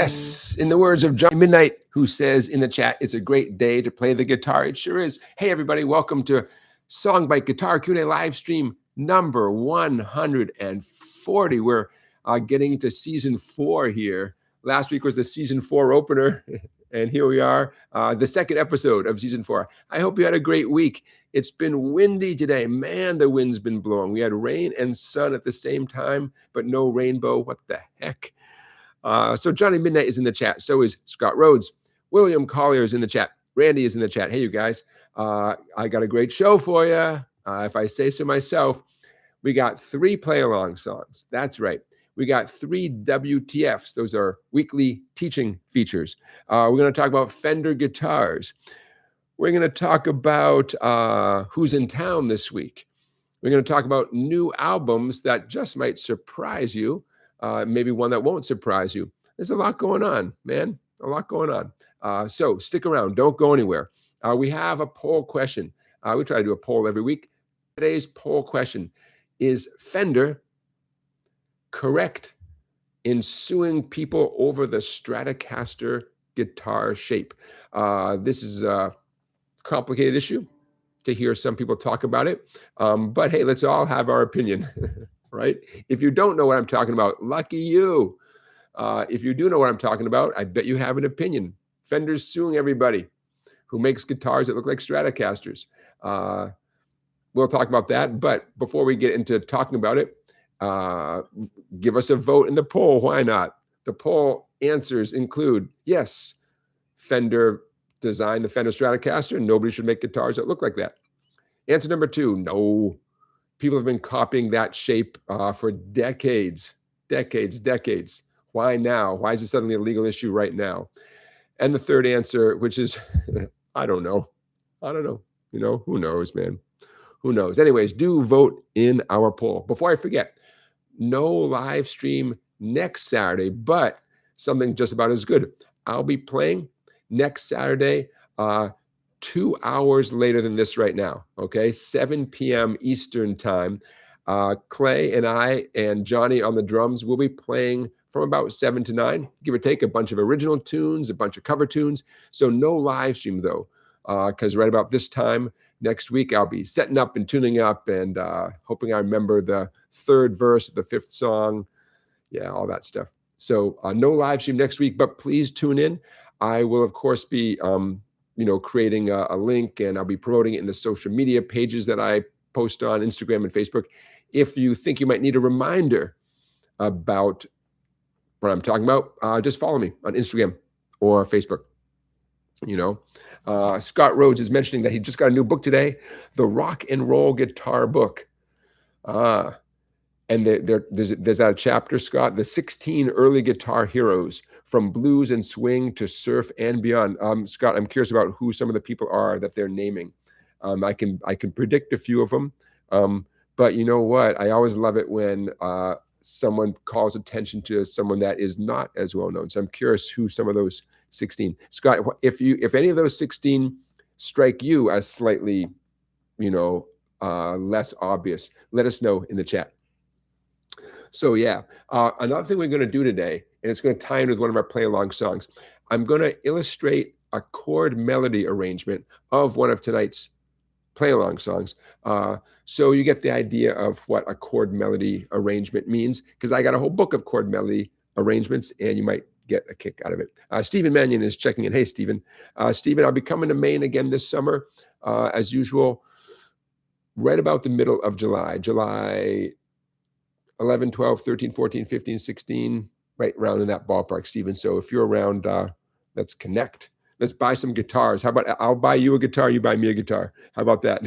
Yes, in the words of John Midnight, who says in the chat, it's a great day to play the guitar. It sure is. Hey, everybody, welcome to SongBike Guitar Q&A Livestream number 140. We're getting into season 4 here. Last week was the season 4 opener, and here we are, the second episode of season 4. I hope you had a great week. It's been windy today. Man, the wind's been blowing. We had rain and sun at the same time, but no rainbow. What the heck? So Johnny Midnight is in the chat. So is Scott Rhodes. William Collier is in the chat. Randy is in the chat. Hey, you guys. I got a great show for you. If I say so myself, we got 3 play-along songs. That's right. We got 3 WTFs. Those are weekly teaching features. We're going to talk about Fender guitars. We're going to talk about who's in town this week. We're going to talk about new albums that just might surprise you. Maybe one that won't surprise you. There's a lot going on, man. A lot going on. So stick around. Don't go anywhere. We have a poll question. We try to do a poll every week. Today's poll question: is Fender correct in suing people over the Stratocaster guitar shape? This is a complicated issue to hear some people talk about it. But hey, let's all have our opinion. Right? If you don't know what I'm talking about, lucky you. If you do know what I'm talking about, I bet you have an opinion. Fender's suing everybody who makes guitars that look like Stratocasters. We'll talk about that. But before we get into talking about it, give us a vote in the poll. Why not? The poll answers include, yes, Fender designed the Fender Stratocaster. Nobody should make guitars that look like that. Answer number 2, no. People have been copying that shape for decades. Why now? Why is it suddenly a legal issue right now? And the third answer, which is, I don't know. You know, who knows, man? Who knows? Anyways, do vote in our poll. Before I forget, no live stream next Saturday, but something just about as good. I'll be playing next Saturday, 2 hours later than this right now, okay? 7 p.m. Eastern time. Clay and I and Johnny on the drums will be playing from about 7 to 9, give or take, a bunch of original tunes, a bunch of cover tunes. So no live stream though, because right about this time next week, I'll be setting up and tuning up and hoping I remember the 3rd verse of the 5th song. Yeah, all that stuff. So no live stream next week, but please tune in. I will, of course, be creating a link, and I'll be promoting it in the social media pages that I post on Instagram and Facebook. If you think you might need a reminder about what I'm talking about, just follow me on Instagram or Facebook. Scott Rhodes is mentioning that he just got a new book today, the Rock and Roll Guitar Book. And there's that chapter, Scott, the 16 early guitar heroes from blues and swing to surf and beyond. Scott, I'm curious about who some of the people are that they're naming. I can predict a few of them, but you know what? I always love it when someone calls attention to someone that is not as well known. So I'm curious who some of those 16. Scott, if any of those 16 strike you as slightly, less obvious, let us know in the chat. So yeah, another thing we're going to do today, and it's going to tie in with one of our play-along songs, I'm going to illustrate a chord melody arrangement of one of tonight's play-along songs. So you get the idea of what a chord melody arrangement means, because I got a whole book of chord melody arrangements, and you might get a kick out of it. Stephen Mannion is checking in. Hey, Stephen. Stephen, I'll be coming to Maine again this summer, as usual, right about the middle of July 11, 12, 13, 14, 15, 16, right around in that ballpark, Stephen. So if you're around, let's connect. Let's buy some guitars. How about I'll buy you a guitar, you buy me a guitar. How about that?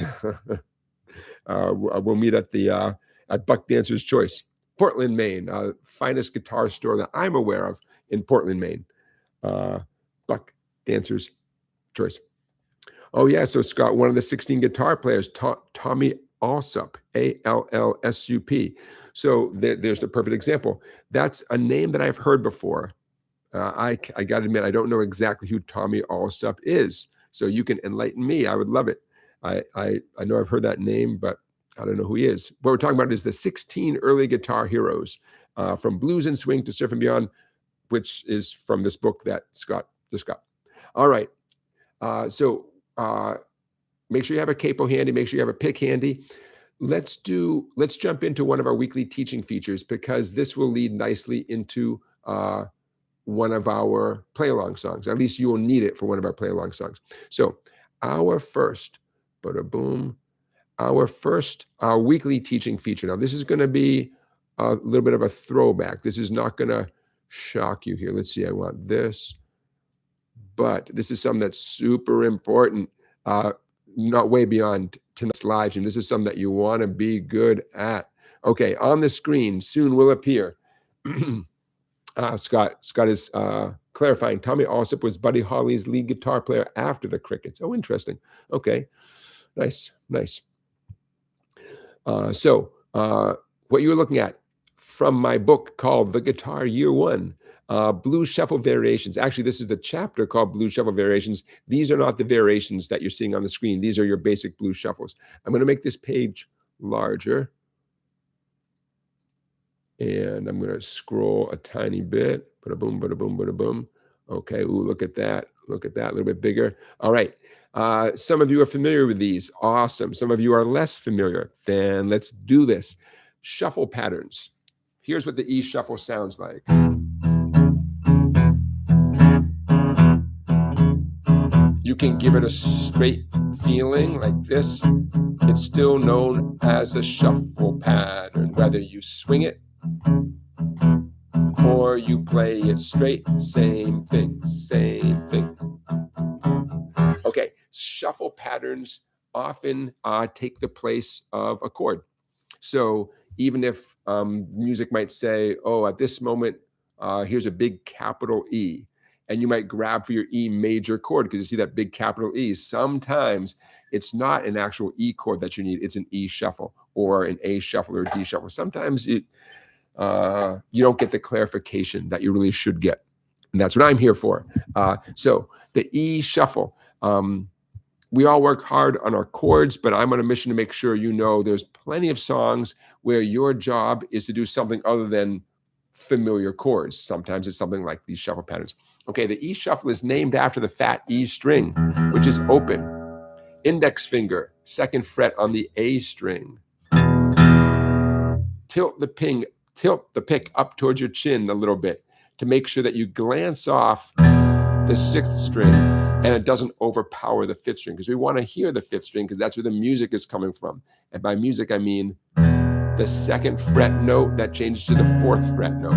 We'll meet at the at Buck Dancer's Choice, Portland, Maine, finest guitar store that I'm aware of in Portland, Maine. Buck Dancer's Choice. Oh yeah, so Scott, one of the 16 guitar players, Tommy Allsup, A-L-L-S-U-P. So there's the perfect example. That's a name that I've heard before. I got to admit, I don't know exactly who Tommy Allsup is. So you can enlighten me. I would love it. I know I've heard that name, but I don't know who he is. What we're talking about is the 16 early guitar heroes, from blues and swing to surf and beyond. which is from this book that Scott just got. All right. So make sure you have a capo handy. Make sure you have a pick handy. Let's jump into one of our weekly teaching features, because this will lead nicely into one of our play-along songs. At least you will need it for one of our play-along songs. So our first weekly teaching feature. Now, this is going to be a little bit of a throwback. This is not going to shock you here. Let's see. I want this. But this is something that's super important, not way beyond tonight's live stream. This is something that you want to be good at. Okay, on the screen soon will appear. Scott is clarifying. Tommy Allsup was Buddy Holly's lead guitar player after the Crickets. Oh, interesting. Okay, nice. So what you were looking at from my book called The Guitar Year One, Blues Shuffle Variations. Actually, this is the chapter called Blues Shuffle Variations. These are not the variations that you're seeing on the screen. These are your basic blues shuffles. I'm going to make this page larger. And I'm going to scroll a tiny bit. Bada boom, bada boom, bada boom. Okay, ooh, look at that. Look at that, a little bit bigger. All right. Some of you are familiar with these. Awesome. Some of you are less familiar. Then let's do this. Shuffle patterns. Here's what the E shuffle sounds like. You can give it a straight feeling like this. It's still known as a shuffle pattern, whether you swing it or you play it straight, same thing. Okay, shuffle patterns often take the place of a chord. So even if music might say, oh, at this moment, here's a big capital E, and you might grab for your E major chord because you see that big capital E. Sometimes it's not an actual E chord that you need. It's an E shuffle or an A shuffle or a D shuffle. Sometimes you don't get the clarification that you really should get. And that's what I'm here for. So the E shuffle, we all work hard on our chords, but I'm on a mission to make sure you know there's plenty of songs where your job is to do something other than familiar chords. Sometimes it's something like these shuffle patterns. Okay, the E shuffle is named after the fat E string, which is open. Index finger, 2nd fret on the A string. Tilt the pick up towards your chin a little bit to make sure that you glance off the 6th string and it doesn't overpower the 5th string, because we want to hear the 5th string because that's where the music is coming from. And by music, I mean the 2nd fret note that changes to the 4th fret note.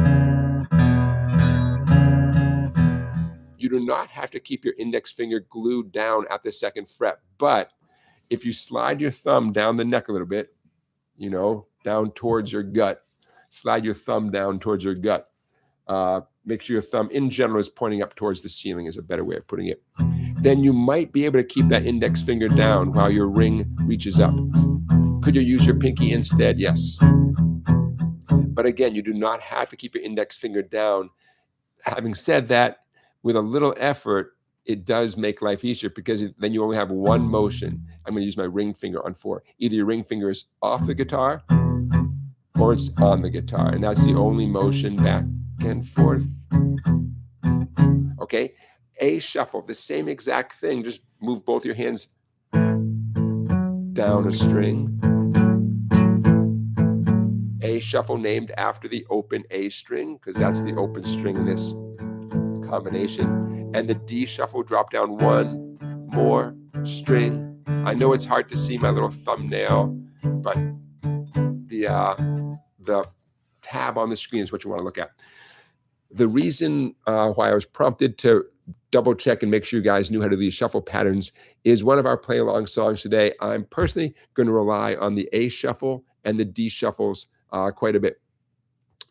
You do not have to keep your index finger glued down at the 2nd fret, but if you slide your thumb down the neck a little bit, down towards your gut, slide your thumb down towards your gut. Make sure your thumb in general is pointing up towards the ceiling is a better way of putting it. Then you might be able to keep that index finger down while your ring reaches up. Could you use your pinky instead? Yes. But again, you do not have to keep your index finger down. Having said that, with a little effort, it does make life easier because then you only have one motion. I'm going to use my ring finger on 4. Either your ring finger is off the guitar or it's on the guitar. And that's the only motion back and forth. Okay, A shuffle, the same exact thing, just move both your hands down a string. A shuffle named after the open A string, because that's the open string in this combination. And the D shuffle, drop down one more string. I know it's hard to see my little thumbnail, but the tab on the screen is what you want to look at. The reason why I was prompted to double check and make sure you guys knew how to do these shuffle patterns is one of our play along songs today. I'm personally going to rely on the A shuffle and the D shuffles quite a bit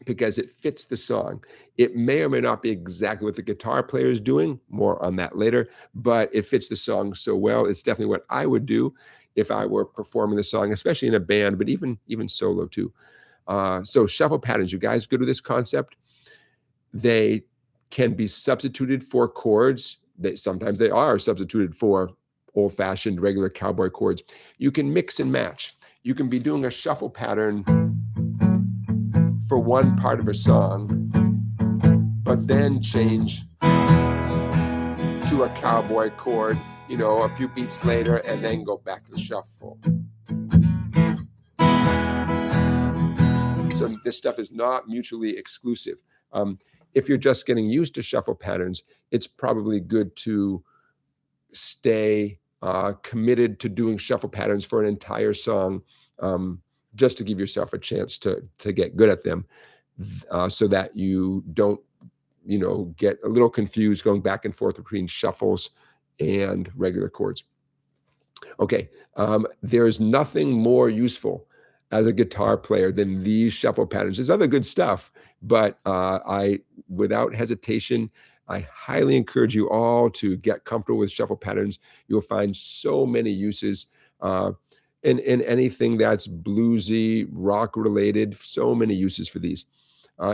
because it fits the song. It may or may not be exactly what the guitar player is doing, more on that later, but it fits the song so well. It's definitely what I would do if I were performing the song, especially in a band, but even solo too. So shuffle patterns, you guys go to this concept. They can be substituted for chords. Sometimes they are substituted for old-fashioned regular cowboy chords. You can mix and match. You can be doing a shuffle pattern for one part of a song, but then change to a cowboy chord, you know, a few beats later, and then go back to the shuffle. So this stuff is not mutually exclusive. If you're just getting used to shuffle patterns, it's probably good to stay committed to doing shuffle patterns for an entire song, just to give yourself a chance to get good at them, so that you don't, you know, get a little confused going back and forth between shuffles and regular chords. Okay, there's nothing more useful as a guitar player than these shuffle patterns. There's other good stuff, but without hesitation, I highly encourage you all to get comfortable with shuffle patterns. You'll find so many uses in anything that's bluesy, rock related, so many uses for these,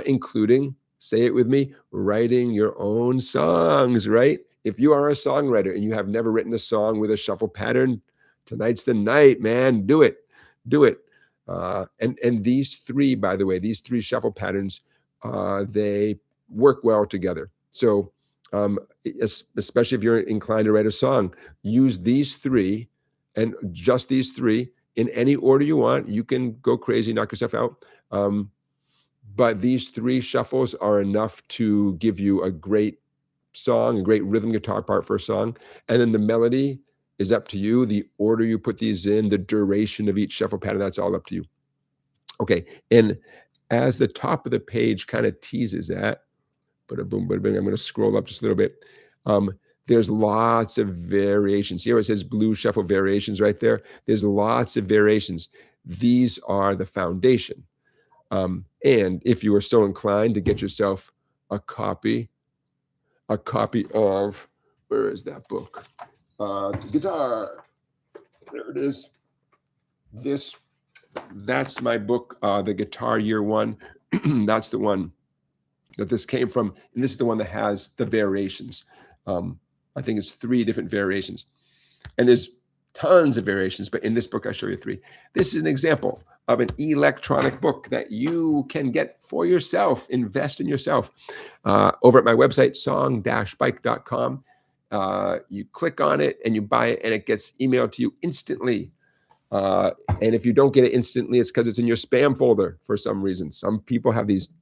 including, say it with me, writing your own songs, right? If you are a songwriter and you have never written a song with a shuffle pattern, tonight's the night, man. Do it. Do it. And these three, by the way, these three shuffle patterns, they work well together. So especially if you're inclined to write a song, use these three, and just these three in any order you want. You can go crazy, knock yourself out. But these three shuffles are enough to give you a great song, a great rhythm guitar part for a song. And then the melody is up to you. The order you put these in, the duration of each shuffle pattern, that's all up to you. Okay, and as the top of the page kind of teases that, bada boom, bada bing, I'm going to scroll up just a little bit. There's lots of variations. Here it says blues shuffle variations right there. There's lots of variations. These are the foundation. And if you are so inclined to get yourself a copy of, where is that book? Guitar. There it is. That's my book, The Guitar Year One. That's the one that this came from. And this is the one that has the variations. I think it's 3 different variations. And there's tons of variations, but in this book, I show you 3. This is an example of an electronic book that you can get for yourself, invest in yourself. Over at my website, song-bike.com, you click on it and you buy it, and it gets emailed to you instantly. And if you don't get it instantly, it's because it's in your spam folder for some reason. Some people have these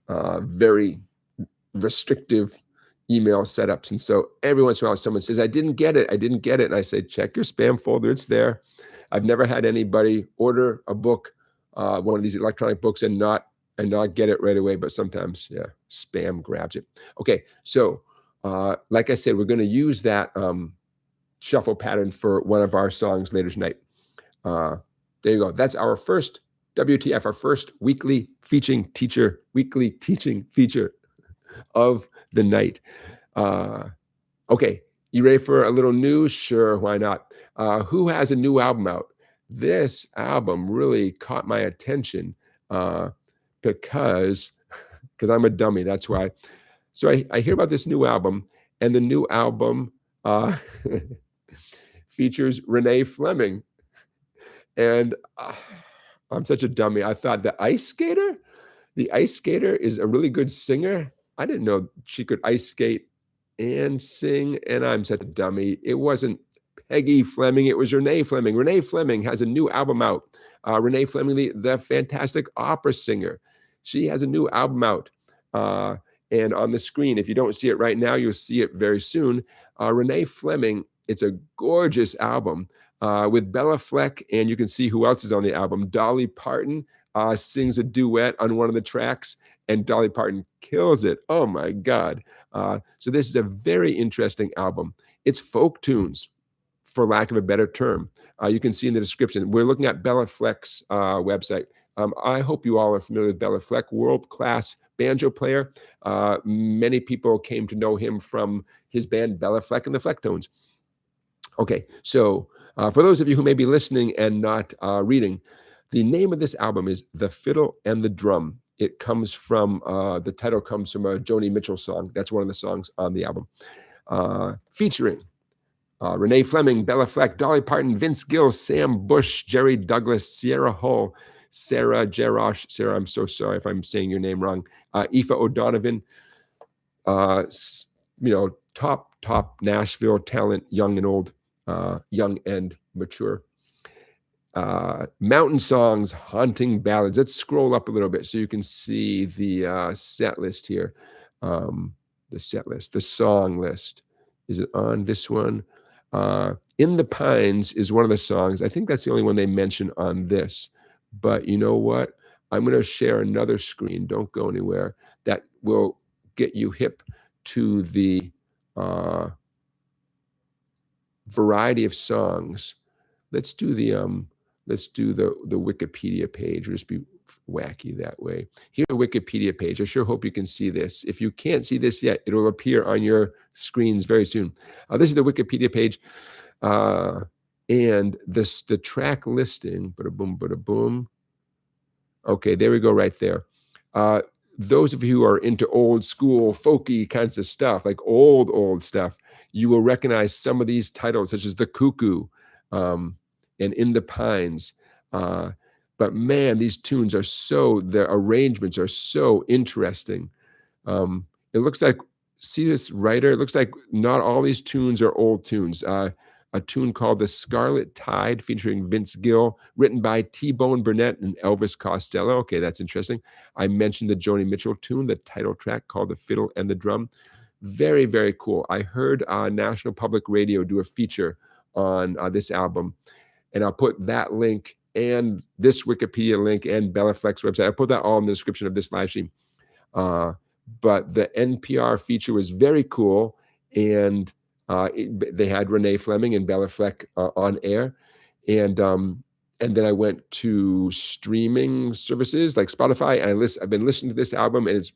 very restrictive email setups. And so every once in a while, someone says, I didn't get it. And I say, check your spam folder. It's there. I've never had anybody order a book, one of these electronic books, and not get it right away. But sometimes, yeah, spam grabs it. Okay, so like I said, we're going to use that shuffle pattern for one of our songs later tonight. There you go. That's our first WTF, our first weekly teaching feature of the night. Okay, you ready for a little news? Sure, why not? Who has a new album out? This album really caught my attention because I'm a dummy, that's why. So I hear about this new album, and the new album features Renee Fleming. And I'm such a dummy. I thought the ice skater is a really good singer. I didn't know she could ice skate and sing, and I'm such a dummy. It wasn't Peggy Fleming, it was Renee Fleming. Renee Fleming has a new album out. Renee Fleming, the fantastic opera singer. She has a new album out. And on the screen, if you don't see it right now, you'll see it very soon. Renee Fleming, it's a gorgeous album with Bela, Fleck, and you can see who else is on the album. Dolly Parton sings a duet on one of the tracks, and Dolly Parton kills it. Oh my God. So this is a very interesting album. It's folk tunes, for lack of a better term. You can see in the description. We're looking at Bela Fleck's website. I hope you all are familiar with Bela Fleck, world-class banjo player. Many people came to know him from his band Bela Fleck and the Flecktones. Okay, so for those of you who may be listening and not reading, the name of this album is The Fiddle and the Drum. It comes from, the title comes from a Joni Mitchell song. That's one of the songs on the album. Featuring Renee Fleming, Bela Fleck, Dolly Parton, Vince Gill, Sam Bush, Jerry Douglas, Sierra Hull, Sarah Jarosh, Sarah, I'm so sorry if I'm saying your name wrong, Aoife O'Donovan, top Nashville talent, young and old, young and mature. Mountain songs, haunting ballads. Let's scroll up a little bit so you can see the set list here. The set list, the song list. Is it on this one? In the Pines is one of the songs. I think that's the only one they mention on this. But you know what? I'm going to share another screen. Don't go anywhere. That will get you hip to the variety of songs. Let's do the Wikipedia page. It'll just be wacky that way. Here's the Wikipedia page. I sure hope you can see this. If you can't see this yet, it'll appear on your screens very soon. This is the Wikipedia page. And the track listing, bada-boom, bada-boom. Okay, there we go right there. Those of you who are into old school, folky kinds of stuff, like old stuff, you will recognize some of these titles, such as The Cuckoo and In the Pines. But man, these tunes are their arrangements are so interesting. It looks like, see this writer? It looks like not all these tunes are old tunes. A tune called The Scarlet Tide featuring Vince Gill, written by T-Bone Burnett and Elvis Costello. Okay, that's interesting. I mentioned the Joni Mitchell tune, the title track called The Fiddle and the Drum. Very, very cool. I heard National Public Radio do a feature on this album, and I'll put that link and this Wikipedia link and Bela Fleck's website. I'll put that all in the description of this live stream. But the NPR feature was very cool, and they had Renee Fleming and Bela Fleck on air, and then I went to streaming services like Spotify, and I've been listening to this album, and it's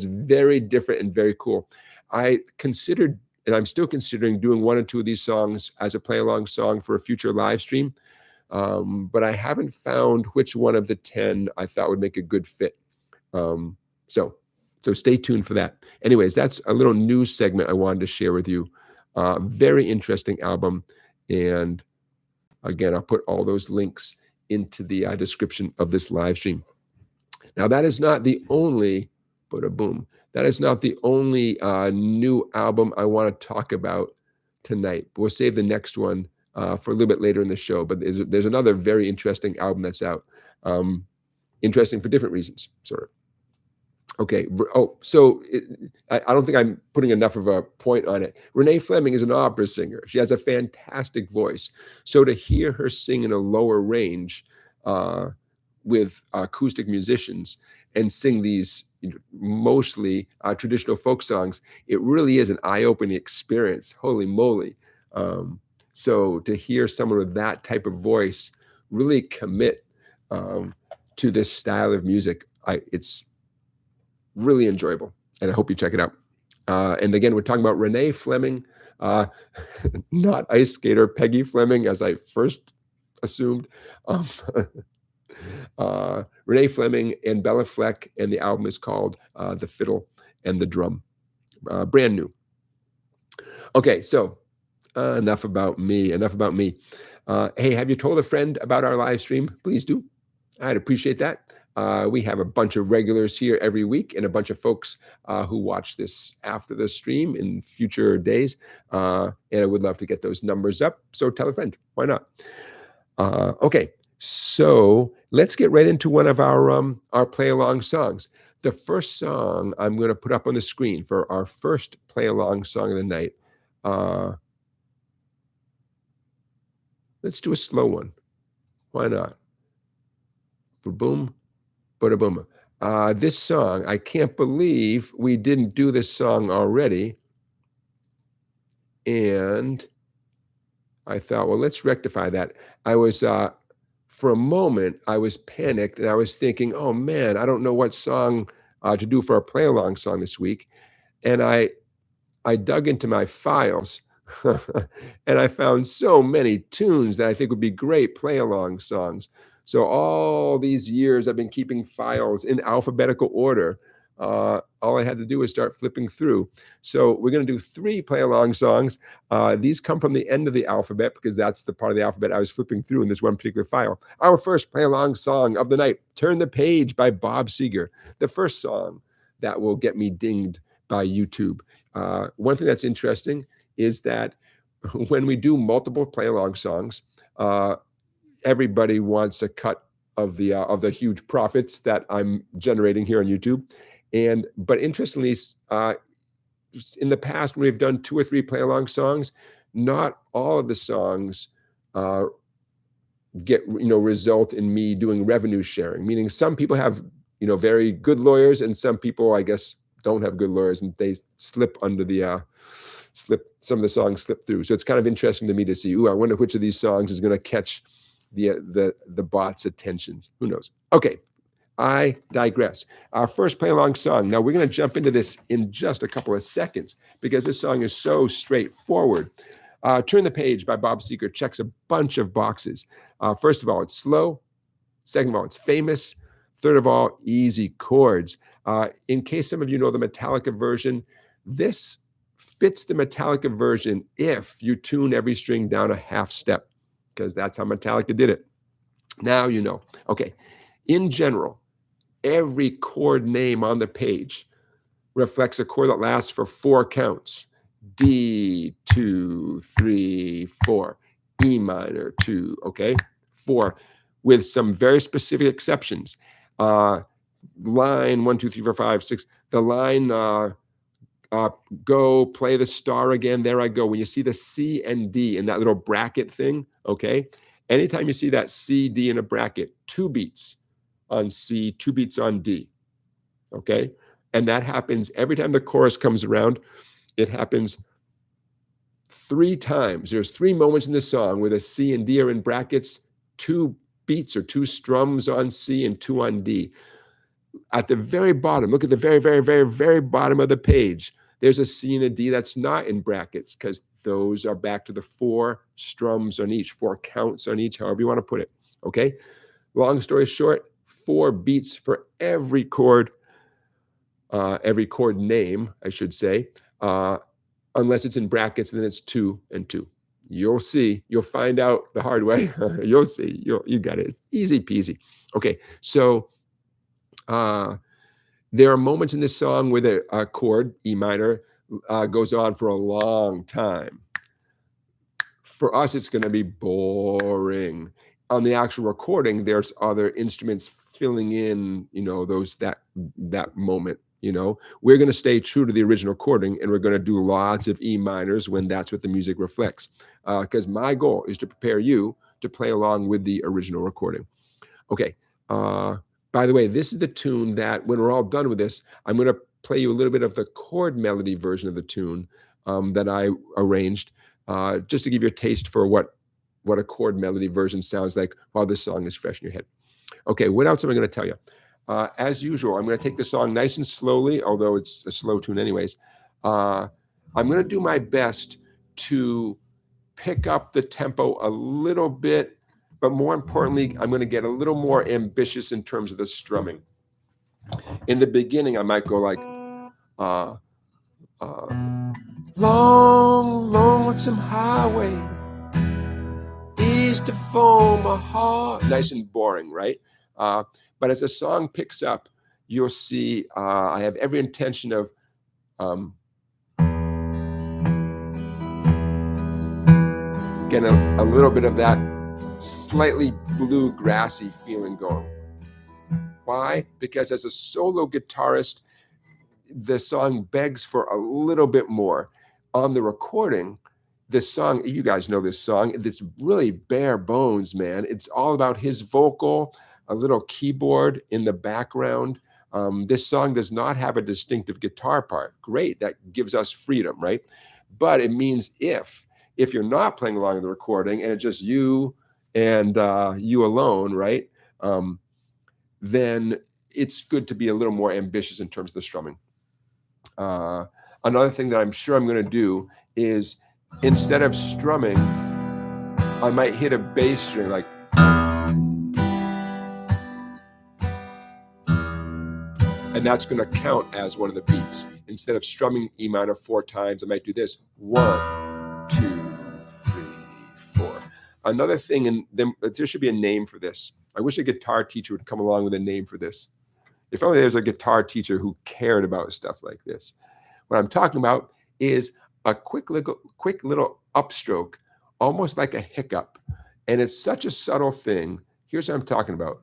very different and very cool. I considered, and I'm still considering, doing one or two of these songs as a play-along song for a future live stream, but I haven't found which one of the 10 I thought would make a good fit. So stay tuned for that. Anyways, that's a little news segment I wanted to share with you. Very interesting album, and again, I'll put all those links into the description of this live stream. Now, that is not the only, that is not the only new album I want to talk about tonight. We'll save the next one for a little bit later in the show, but there's another very interesting album that's out. Interesting for different reasons, sort of. Okay. So I don't think I'm putting enough of a point on it. Renee Fleming is an opera singer. She has a fantastic voice. So to hear her sing in a lower range with acoustic musicians and sing these mostly traditional folk songs, it really is an eye-opening experience. Holy moly. So to hear someone with that type of voice really commit to this style of music, it's really enjoyable, and I hope you check it out. And again, we're talking about Renee Fleming, not ice skater Peggy Fleming, as I first assumed. Renee Fleming and Bela Fleck, and the album is called The Fiddle and the Drum. Brand new. Okay, so enough about me. Hey, have you told a friend about our live stream? Please do. I'd appreciate that. We have a bunch of regulars here every week, and a bunch of folks who watch this after the stream in future days. And I would love to get those numbers up. So tell a friend. Why not? Okay, so let's get right into one of our play-along songs. The first song I'm going to put up on the screen for our first play-along song of the night. Let's do a slow one. Why not? Boom. Boom. This song, I can't believe we didn't do this song already. And I thought, well, let's rectify that. I was, for a moment, I was panicked, and I was thinking, oh man, I don't know what song to do for a play-along song this week. And I dug into my files and I found so many tunes that I think would be great play-along songs. So all these years I've been keeping files in alphabetical order. All I had to do was start flipping through. So we're going to do 3 play-along songs. These come from the end of the alphabet, because that's the part of the alphabet I was flipping through in this one particular file. Our first play-along song of the night, Turn the Page by Bob Seger. The first song that will get me dinged by YouTube. One thing that's interesting is that when we do multiple play-along songs, everybody wants a cut of the huge profits that I'm generating here on YouTube. But interestingly, in the past, when we've done 2 or 3 play-along songs, not all of the songs result in me doing revenue sharing. Meaning, some people have very good lawyers, and some people, I guess, don't have good lawyers, and they slip under the some of the songs slip through. So it's kind of interesting to me to see. I wonder which of these songs is going to catch the bot's attentions. Who knows? Okay. I digress. Our first play-along song. Now, we're going to jump into this in just a couple of seconds because this song is so straightforward. Turn the Page by Bob Seger checks a bunch of boxes. First of all, it's slow. Second of all, it's famous. Third of all, easy chords. In case some of you know the Metallica version, this fits the Metallica version if you tune every string down a half step, because that's how Metallica did it. Now you know. Okay. In general, every chord name on the page reflects a chord that lasts for 4 counts. D, 2, 3, 4. E minor, 2, okay? 4, with some very specific exceptions. Line 1, 2, 3, 4, 5, 6. The line, go, play the star again, there I go. When you see the C and D in that little bracket thing, okay? Anytime you see that C, D in a bracket, 2 beats on C, 2 beats on D, okay? And that happens every time the chorus comes around. It happens 3 times. There's 3 moments in the song where the C and D are in brackets, 2 beats or 2 strums on C and 2 on D. At the very bottom, look at the very, very, very, very bottom of the page. There's a C and a D that's not in brackets because those are back to the 4 strums on each, 4 counts on each, however you want to put it, okay? Long story short, 4 beats for every chord name, I should say, unless it's in brackets, then it's 2 and 2. You'll see. You'll find out the hard way. You'll see. You got it. It's easy peasy. Okay, so there are moments in this song where the chord, E minor, goes on for a long time. For us, it's going to be boring. On the actual recording, there's other instruments filling in, that moment. We're going to stay true to the original recording, and we're going to do lots of E minors when that's what the music reflects. Because my goal is to prepare you to play along with the original recording. Okay. By the way, this is the tune that when we're all done with this, I'm going to play you a little bit of the chord melody version of the tune that I arranged, just to give you a taste for what a chord melody version sounds like while this song is fresh in your head. Okay, what else am I going to tell you? As usual, I'm going to take the song nice and slowly, although it's a slow tune anyways. I'm going to do my best to pick up the tempo a little bit, but more importantly, I'm going to get a little more ambitious in terms of the strumming. In the beginning, I might go like, long, lonesome highway, east of Omaha. Nice and boring, right? But as the song picks up, you'll see I have every intention of getting a little bit of that slightly bluegrassy feeling going. Why? Because as a solo guitarist, the song begs for a little bit more. On the recording, this song, you guys know this song, it's really bare bones, man. It's all about his vocal, a little keyboard in the background. This song does not have a distinctive guitar part. Great, that gives us freedom, right? But it means if you're not playing along with the recording and it's just you and you alone, right? Then it's good to be a little more ambitious in terms of the strumming. Another thing that I'm sure I'm going to do is, instead of strumming, I might hit a bass string like, and that's going to count as one of the beats. Instead of strumming E minor 4 times, I might do this: 1, 2, 3, 4. Another thing, and there should be a name for this. I wish a guitar teacher would come along with a name for this. If only there's a guitar teacher who cared about stuff like this. What I'm talking about is a quick little upstroke, almost like a hiccup. And it's such a subtle thing. Here's what I'm talking about.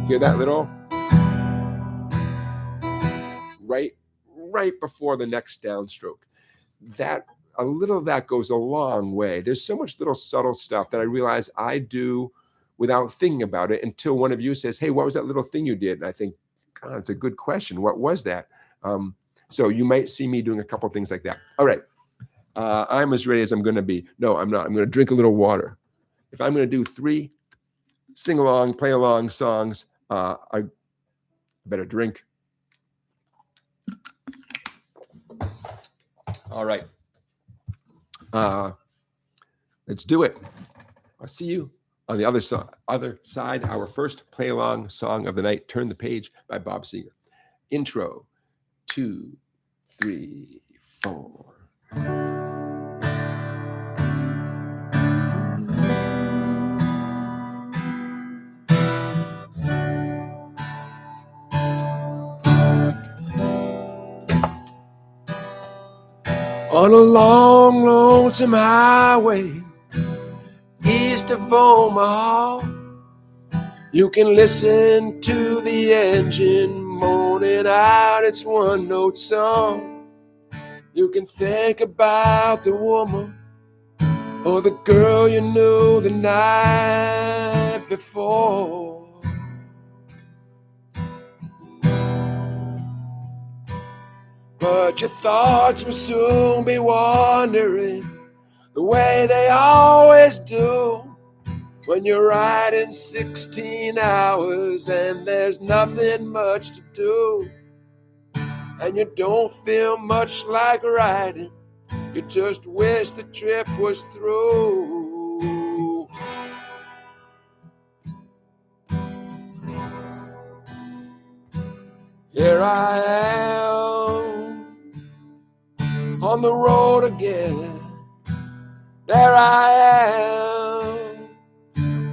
Hear that little? Right before the next downstroke. A little of that goes a long way. There's so much little subtle stuff that I realize I do without thinking about it until one of you says, hey, what was that little thing you did? And I think, God, it's a good question. What was that? So you might see me doing a couple things like that. All right. I'm as ready as I'm going to be. No, I'm not. I'm going to drink a little water. If I'm going to do 3 sing-along, play-along songs, I better drink. All right. Let's do it. I'll see you on the other side. Our first play-along song of the night, Turn the Page by Bob Seger. Intro, 2, 3, 4. On a long, lonesome highway east of Omaha, you can listen to the engine moaning out its one-note song. You can think about the woman or the girl you knew the night before. But your thoughts will soon be wandering the way they always do when you're riding 16 hours and there's nothing much to do, and you don't feel much like riding. You just wish the trip was through. Here I am on the road again. There I am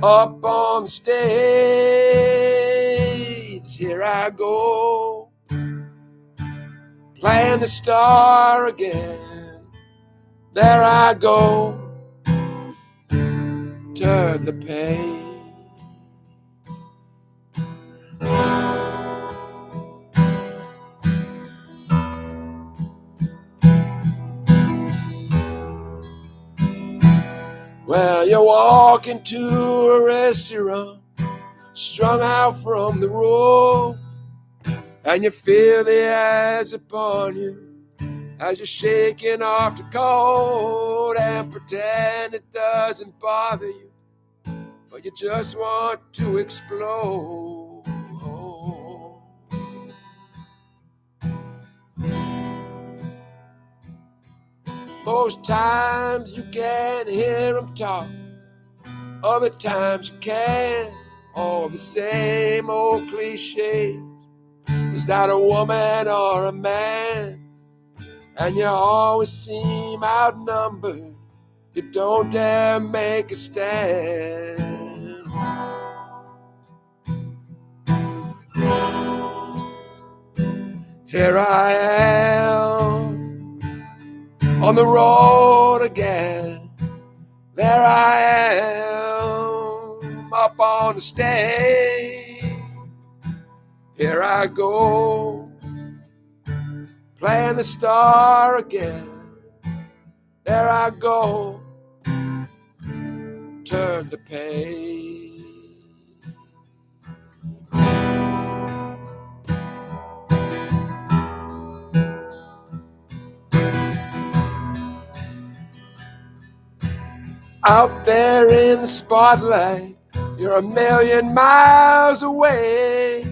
up on the stage. Here I go, playing the star again. There I go, turn the page. Well, you walk into a restaurant, strung out from the road, and you feel the eyes upon you as you're shaking off the cold, and pretend it doesn't bother you, but you just want to explode. Most times you can't hear them talk, other times you can. All the same old cliches. Is that a woman or a man? And you always seem outnumbered. You don't dare make a stand. Here I am on the road again. There I am up on the stage. Here I go, playing the star again. There I go, turn the page. Out there in the spotlight, you're a million miles away.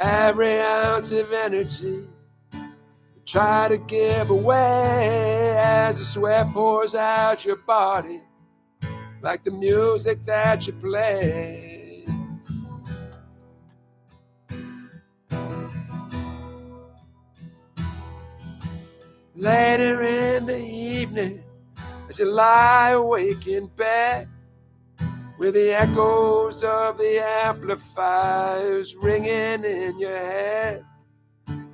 Every ounce of energy you try to give away as the sweat pours out your body like the music that you play. Later in the evening, as you lie awake in bed, with the echoes of the amplifiers ringing in your head.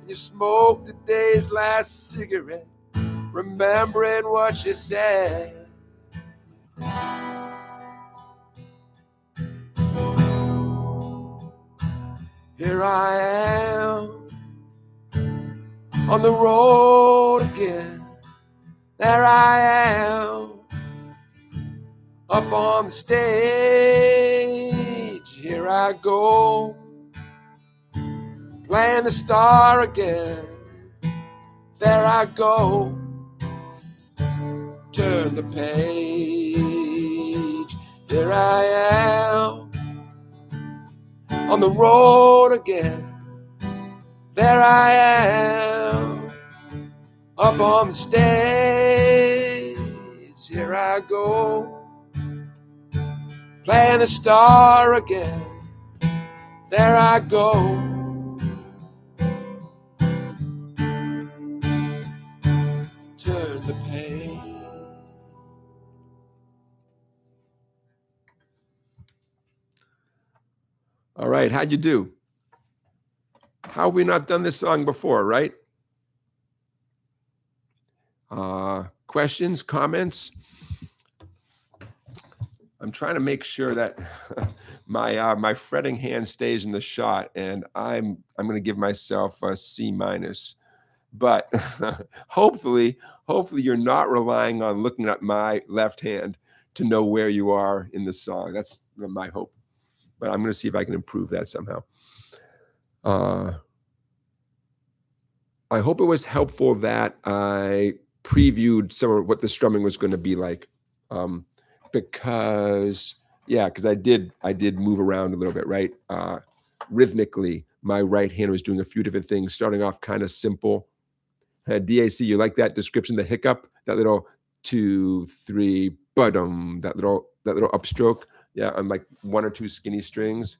You smoke the day's last cigarette, remembering what you said. Here I am on the road again. There I am up on the stage. Here I go, playing the star again. There I go, turn the page. Here I am on the road again. There I am up on the stage. Here I go, playing the star again. There I go, turn the page. All right, how'd you do? How have we not done this song before, right? Questions, comments? I'm trying to make sure that my fretting hand stays in the shot, and I'm going to give myself a C-. But hopefully you're not relying on looking at my left hand to know where you are in the song. That's my hope. But I'm going to see if I can improve that somehow. I hope it was helpful that I previewed some of what the strumming was going to be like, because I did move around a little bit, right? Rhythmically, my right hand was doing a few different things, starting off kind of simple. DAC, you like that description, the hiccup, that little 2, 3, ba-dum, that little upstroke, yeah, on like 1 or 2 skinny strings.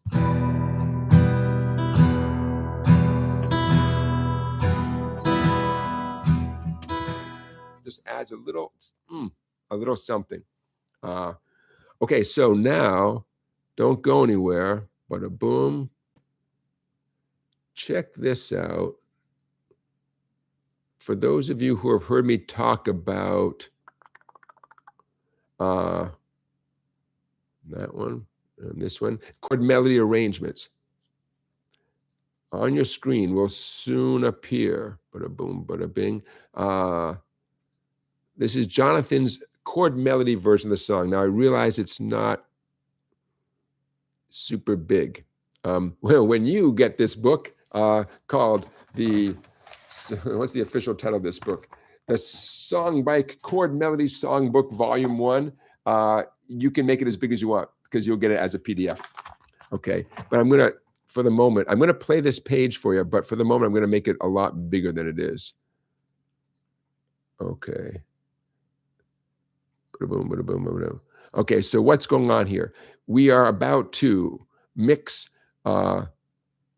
Just adds a little something. Okay, so now, don't go anywhere, bada boom. Check this out. For those of you who have heard me talk about that one and this one, chord melody arrangements, on your screen will soon appear. Bada boom, bada bing. This is Jonathan's chord melody version of the song. Now I realize it's not super big. Well, when you get this book called what's the official title of this book? The SongBike Chord-Melody Songbook Vol.1. You can make it as big as you want because you'll get it as a PDF. Okay, but I'm gonna, for the moment, I'm gonna play this page for you, but for the moment, I'm gonna make it a lot bigger than it is. Okay. Okay, so what's going on here? We are about to mix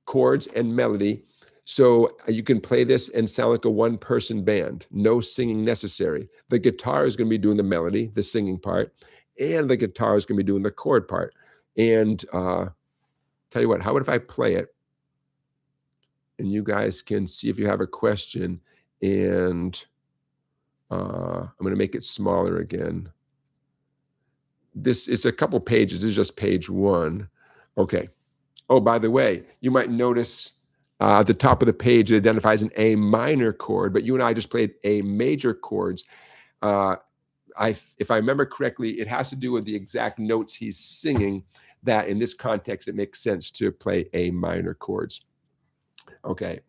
chords and melody, so you can play this and sound like a one-person band. No singing necessary. The guitar is going to be doing the melody, the singing part, and the guitar is going to be doing the chord part. And tell you what, how about if I play it, and you guys can see if you have a question, and I'm going to make it smaller again. This is a couple pages. This is just page 1. Okay. Oh, by the way, you might notice at the top of the page, it identifies an A minor chord, but you and I just played A major chords. If I remember correctly, it has to do with the exact notes he's singing, that in this context, it makes sense to play A minor chords. Okay.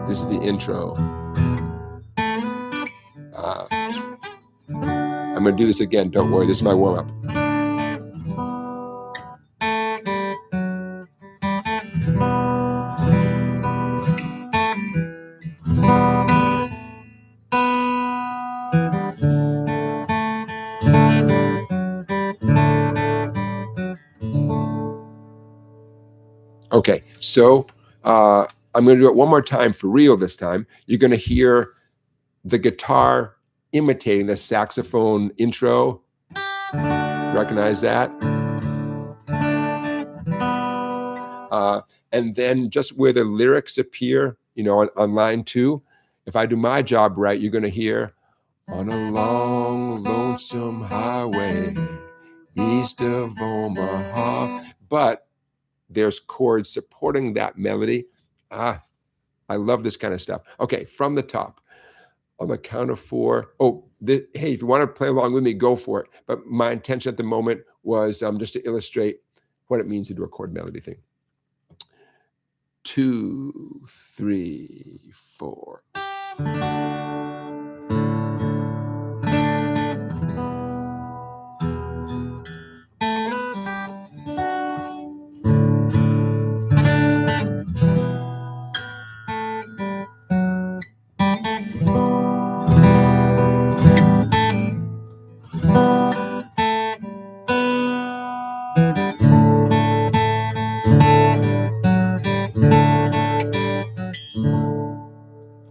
This is the intro. I'm going to do this again. Don't worry. This is my warm-up. Okay, so I'm going to do it one more time for real this time. You're going to hear the guitar imitating the saxophone intro. Recognize that? And then just where the lyrics appear, you know, on line 2, if I do my job right, you're going to hear, on a long, lonesome highway east of Omaha. But there's chords supporting that melody. I love this kind of stuff. Okay, from the top, on the count of 4. Hey, if you want to play along with me, go for it. But my intention at the moment was just to illustrate what it means to do a chord melody thing. 2, 3, 4.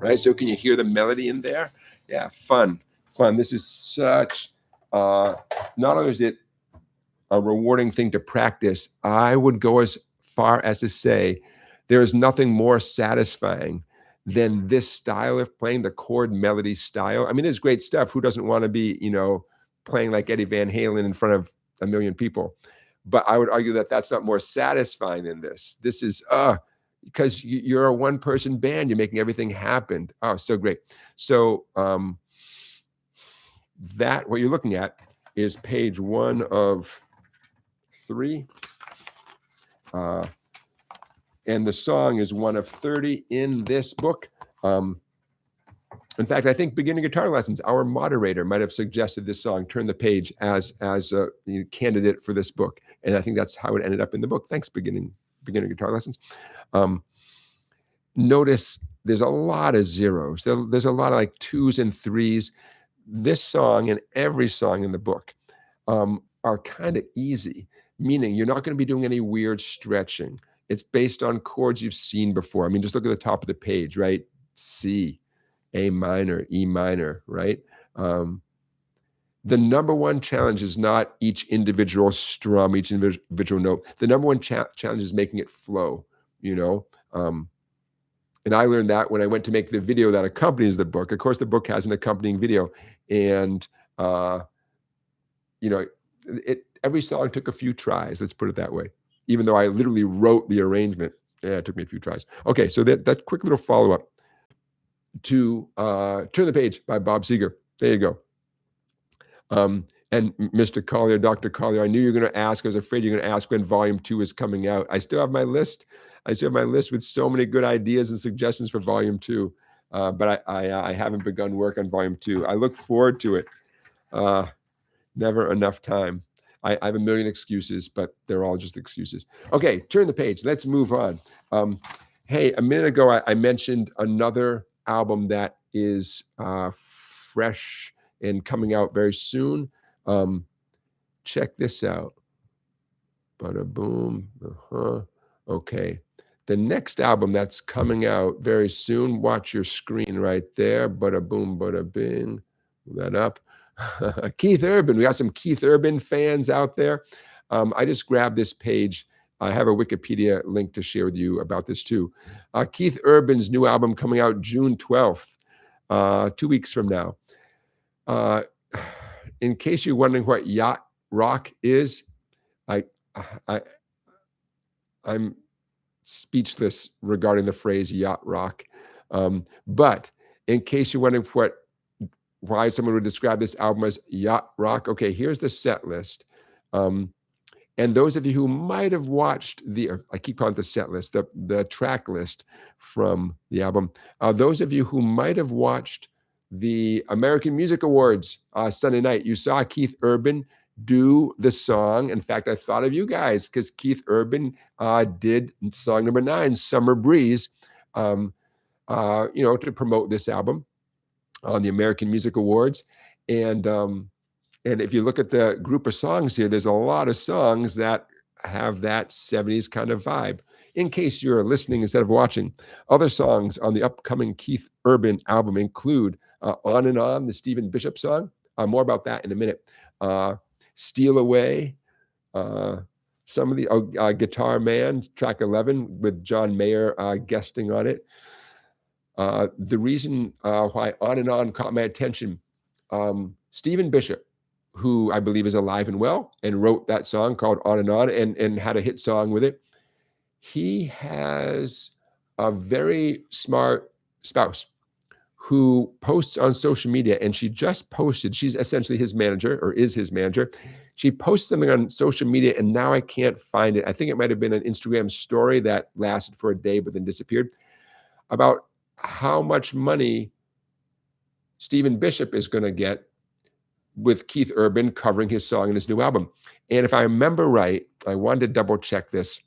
Right, so can you hear the melody in there? Yeah, fun. This is such, not only is it a rewarding thing to practice, I would go as far as to say there is nothing more satisfying than this style of playing, the chord melody style. I mean, there's great stuff. Who doesn't want to be, you know, playing like Eddie Van Halen in front of a million people? But I would argue that that's not more satisfying than this. This is, because you're a one-person band, you're making everything happen. Oh, so great. So that, what you're looking at is page 1 of 3. And the song is 1 of 30 in this book. In fact, I think Beginning Guitar Lessons, our moderator might have suggested this song, Turn the Page, as a candidate for this book. And I think that's how it ended up in the book. Thanks, Beginning Guitar Lessons. Notice there's a lot of zeros. There's a lot of like 2s and 3s. This song and every song in the book are kind of easy, meaning you're not going to be doing any weird stretching. It's based on chords you've seen before. I mean, just look at the top of the page, right? C, A minor, E minor, right? The number one challenge is not each individual strum, each individual note. The number one challenge is making it flow, you know? And I learned that when I went to make the video that accompanies the book. Of course, the book has an accompanying video. And, you know, every song took a few tries, let's put it that way. Even though I literally wrote the arrangement. Yeah, it took me a few tries. Okay, so that quick little follow-up to Turn the Page by Bob Seger. There you go. And Mr. Collier, Dr. Collier, I knew you were going to ask. I was afraid you're going to ask when Volume 2 is coming out. I still have my list. I still have my list with so many good ideas and suggestions for Volume 2. But I haven't begun work on Volume 2. I look forward to it. Never enough time. I have a million excuses, but they're all just excuses. Okay, turn the page. Let's move on. Hey, a minute ago, I mentioned another album that is fresh and coming out very soon. Check this out. Bada boom. Okay. The next album that's coming out very soon, watch your screen right there. Bada boom, bada bing. Move that up. Keith Urban. We got some Keith Urban fans out there. I just grabbed this page. I have a Wikipedia link to share with you about this too. Keith Urban's new album coming out June 12th, 2 weeks from now. In case you're wondering what yacht rock is, I'm speechless regarding the phrase yacht rock. But in case you're wondering why someone would describe this album as yacht rock, okay, here's the set list. And those of you who might have watched I keep calling it the set list, the track list from the album, those of you who might have watched the American Music Awards Sunday night, you saw Keith Urban do the song. In fact, I thought of you guys because Keith Urban did song number 9, Summer Breeze, to promote this album on the American Music Awards. And if you look at the group of songs here, there's a lot of songs that have that 70s kind of vibe. In case you're listening instead of watching, other songs on the upcoming Keith Urban album include On and On, the Stephen Bishop song. More about that in a minute. Steal Away, some of the Guitar Man, track 11, with John Mayer guesting on it. The reason why On and On caught my attention, Stephen Bishop, who I believe is alive and well and wrote that song called On and had a hit song with it. He has a very smart spouse who posts on social media, and she just posted, she's essentially his manager, or is his manager. She posts something on social media, and now I can't find it. I think it might have been an Instagram story that lasted for a day but then disappeared, about how much money Stephen Bishop is going to get with Keith Urban covering his song in his new album. And if I remember right, I wanted to double check this.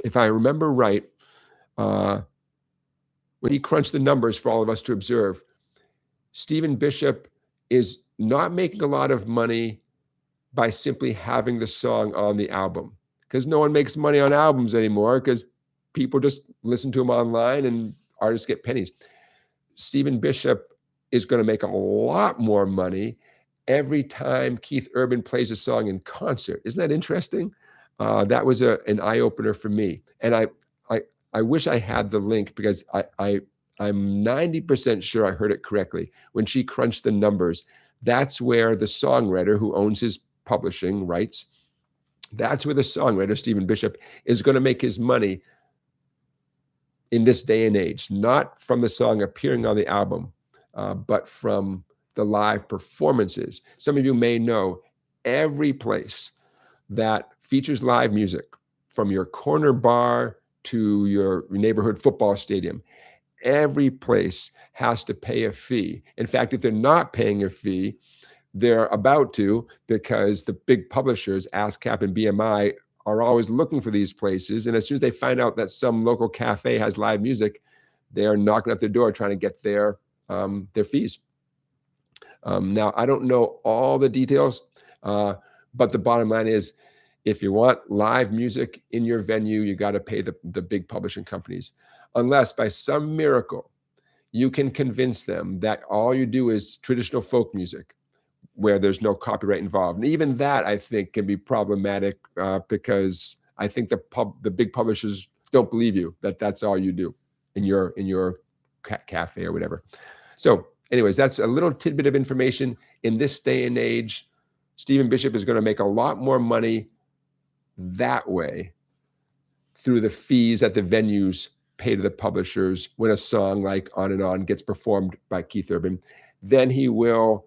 If I remember right, when he crunched the numbers for all of us to observe, Stephen Bishop is not making a lot of money by simply having the song on the album, because no one makes money on albums anymore because people just listen to them online and artists get pennies. Stephen Bishop is going to make a lot more money every time Keith Urban plays a song in concert. Isn't that interesting? That was an eye-opener for me. And I wish I had the link, because I'm 90% sure I heard it correctly. When she crunched the numbers, that's where the songwriter who owns his publishing rights, that's where the songwriter, Stephen Bishop, is going to make his money in this day and age, not from the song appearing on the album, but from the live performances. Some of you may know every place that features live music, from your corner bar to your neighborhood football stadium, every place has to pay a fee. In fact, if they're not paying a fee, they're about to, because the big publishers, ASCAP and BMI, are always looking for these places. And as soon as they find out that some local cafe has live music, they are knocking at their door trying to get their fees. Now, I don't know all the details, but the bottom line is, if you want live music in your venue, you got to pay the big publishing companies, unless by some miracle you can convince them that all you do is traditional folk music where there's no copyright involved. And even that, I think, can be problematic, because I think the big publishers don't believe you that that's all you do in your cafe or whatever. So anyways, that's a little tidbit of information. In this day and age, Stephen Bishop is going to make a lot more money that way, through the fees that the venues pay to the publishers when a song like On and On gets performed by Keith Urban, than he will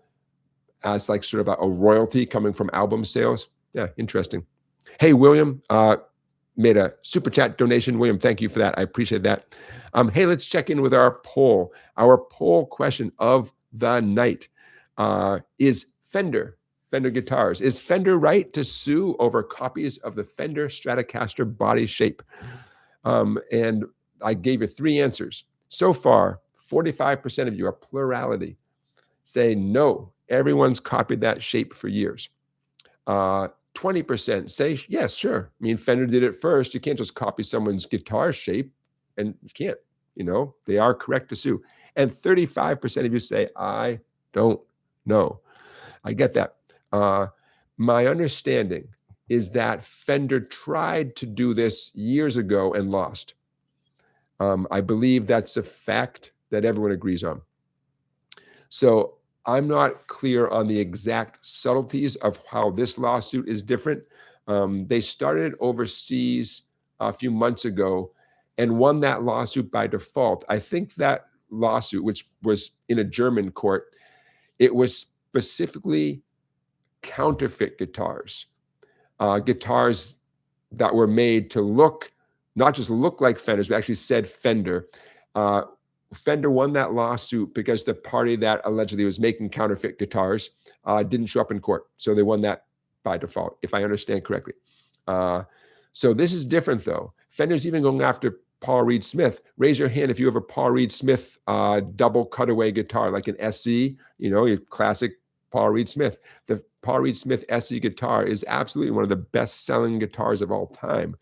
as like sort of a royalty coming from album sales. Yeah, interesting. Hey, William made a super chat donation. William, thank you for that. I appreciate that. Hey, let's check in with our poll. Our poll question of the night is Fender guitars. Is Fender right to sue over copies of the Fender Stratocaster body shape? And I gave you 3 answers. So far, 45% of you, a plurality, say no, everyone's copied that shape for years. 20% say, yes, sure. I mean, Fender did it first. You can't just copy someone's guitar shape, and you can't, they are correct to sue. And 35% of you say, I don't know. I get that. My understanding is that Fender tried to do this years ago and lost. I believe that's a fact that everyone agrees on. So I'm not clear on the exact subtleties of how this lawsuit is different. They started overseas a few months ago and won that lawsuit by default. I think that lawsuit, which was in a German court, it was specifically counterfeit guitars, guitars that were made to not just look like Fenders, but actually said Fender. Fender won that lawsuit because the party that allegedly was making counterfeit guitars didn't show up in court. So they won that by default, if I understand correctly. So this is different, though. Fender's even going after Paul Reed Smith. Raise your hand if you have a Paul Reed Smith double cutaway guitar, like an SE, your classic Paul Reed Smith. The Paul Reed Smith SE guitar is absolutely one of the best-selling guitars of all time.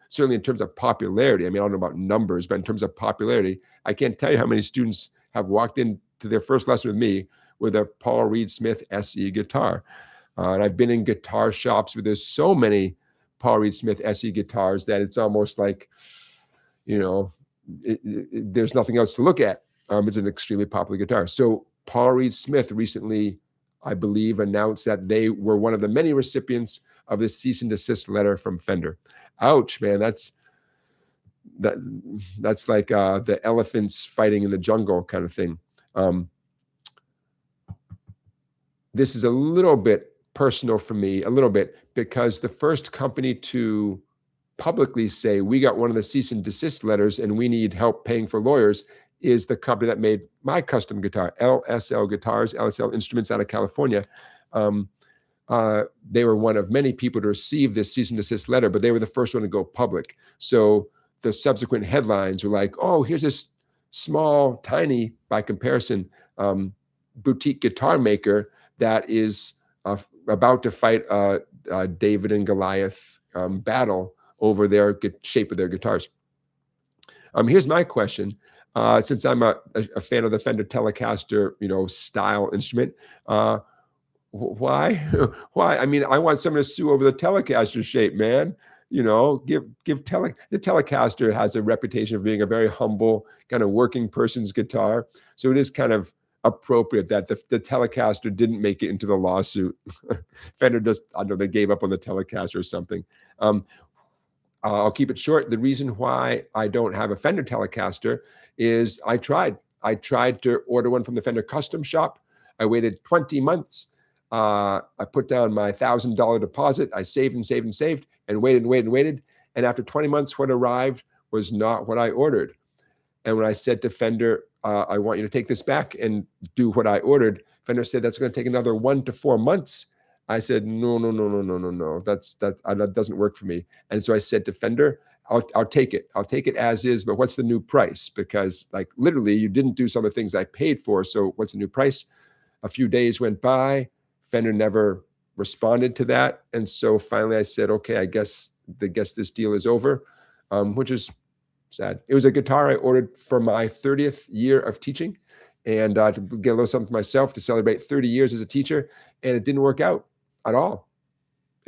Certainly in terms of popularity. I mean, I don't know about numbers, but in terms of popularity, I can't tell you how many students have walked into their first lesson with me with a Paul Reed Smith SE guitar. And I've been in guitar shops where there's so many Paul Reed Smith SE guitars that it's almost like, there's nothing else to look at. It's an extremely popular guitar. So Paul Reed Smith recently, I believe, announced that they were one of the many recipients of the cease and desist letter from Fender. Ouch, man, that's like the elephants fighting in the jungle kind of thing. This is a little bit personal for me, a little bit, because the first company to publicly say we got one of the cease and desist letters and we need help paying for lawyers is the company that made my custom guitar, LSL Guitars, LSL Instruments out of California. They were one of many people to receive this cease and desist letter, but they were the first one to go public. So the subsequent headlines were like, oh, here's this small, tiny, by comparison, boutique guitar maker that is about to fight a David and Goliath battle over their shape of their guitars. Here's my question. Since I'm a fan of the Fender Telecaster, style instrument, why? I mean, I want someone to sue over the Telecaster shape, man. The Telecaster has a reputation of being a very humble, kind of working person's guitar. So it is kind of appropriate that the Telecaster didn't make it into the lawsuit. Fender just, I don't know, they gave up on the Telecaster or something. I'll keep it short. The reason why I don't have a Fender Telecaster is I tried to order one from the Fender custom shop. I waited 20 months. I put down my $1,000 deposit. I saved and waited. And after 20 months, what arrived was not what I ordered. And when I said to Fender, I want you to take this back and do what I ordered, Fender said, that's going to take another 1 to 4 months. I said, no. That doesn't work for me. And so I said to Fender, I'll take it. I'll take it as is, but what's the new price? Because like literally you didn't do some of the things I paid for. So what's the new price? A few days went by. Fender never responded to that. And so finally I said, okay, I guess this deal is over, which is sad. It was a guitar I ordered for my 30th year of teaching and to get a little something for myself to celebrate 30 years as a teacher. And it didn't work out at all.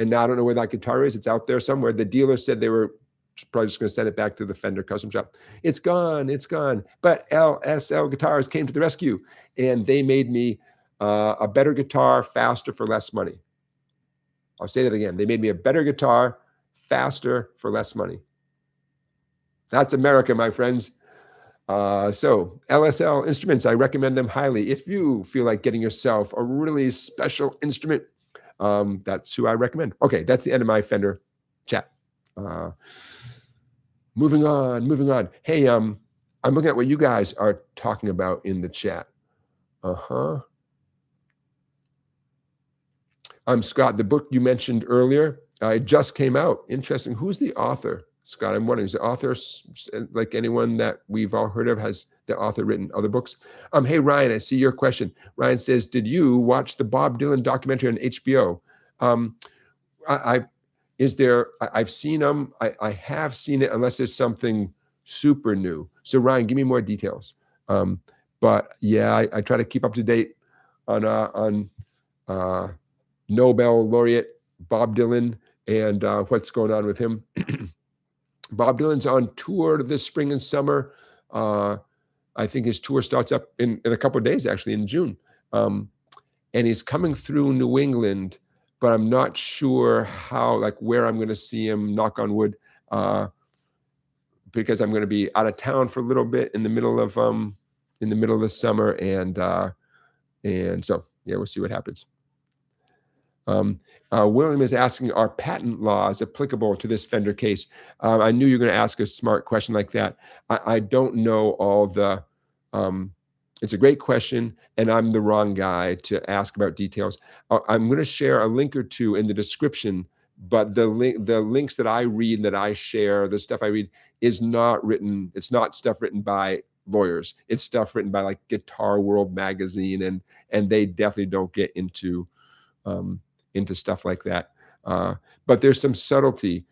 And now I don't know where that guitar is. It's out there somewhere. The dealer said they were probably just going to send it back to the Fender custom shop. It's gone. But LSL Guitars came to the rescue and they made me a better guitar, faster for less money. I'll say that again. They made me a better guitar, faster for less money. That's America, my friends. So LSL Instruments, I recommend them highly. If you feel like getting yourself a really special instrument, that's who I recommend. Okay, that's the end of my Fender chat. Moving on. Hey, I'm looking at what you guys are talking about in the chat. Scott, the book you mentioned earlier, it just came out. Interesting. Who's the author? Scott, I'm wondering, is the author like anyone that we've all heard of? Has the author written other books? Hey, Ryan, I see your question. Ryan says, did you watch the Bob Dylan documentary on HBO? I've seen them. I have seen it unless there's something super new. So Ryan, give me more details. But yeah, I try to keep up to date on Nobel laureate Bob Dylan and what's going on with him. Bob Dylan's on tour this spring and summer. I think his tour starts up in a couple of days, actually, in June. And he's coming through New England, but I'm not sure where I'm going to see him, knock on wood, because I'm going to be out of town for a little bit in the middle of the summer. And so, yeah, we'll see what happens. William is asking, are patent laws applicable to this Fender case? I knew you were going to ask a smart question like that. I don't know all the, it's a great question, and I'm the wrong guy to ask about details. I'm going to share a link or two in the description, but the links that I read and that I share, the stuff I read is not written, it's not stuff written by lawyers. It's stuff written by like Guitar World magazine, and they definitely don't get into stuff like that. But there's some subtlety.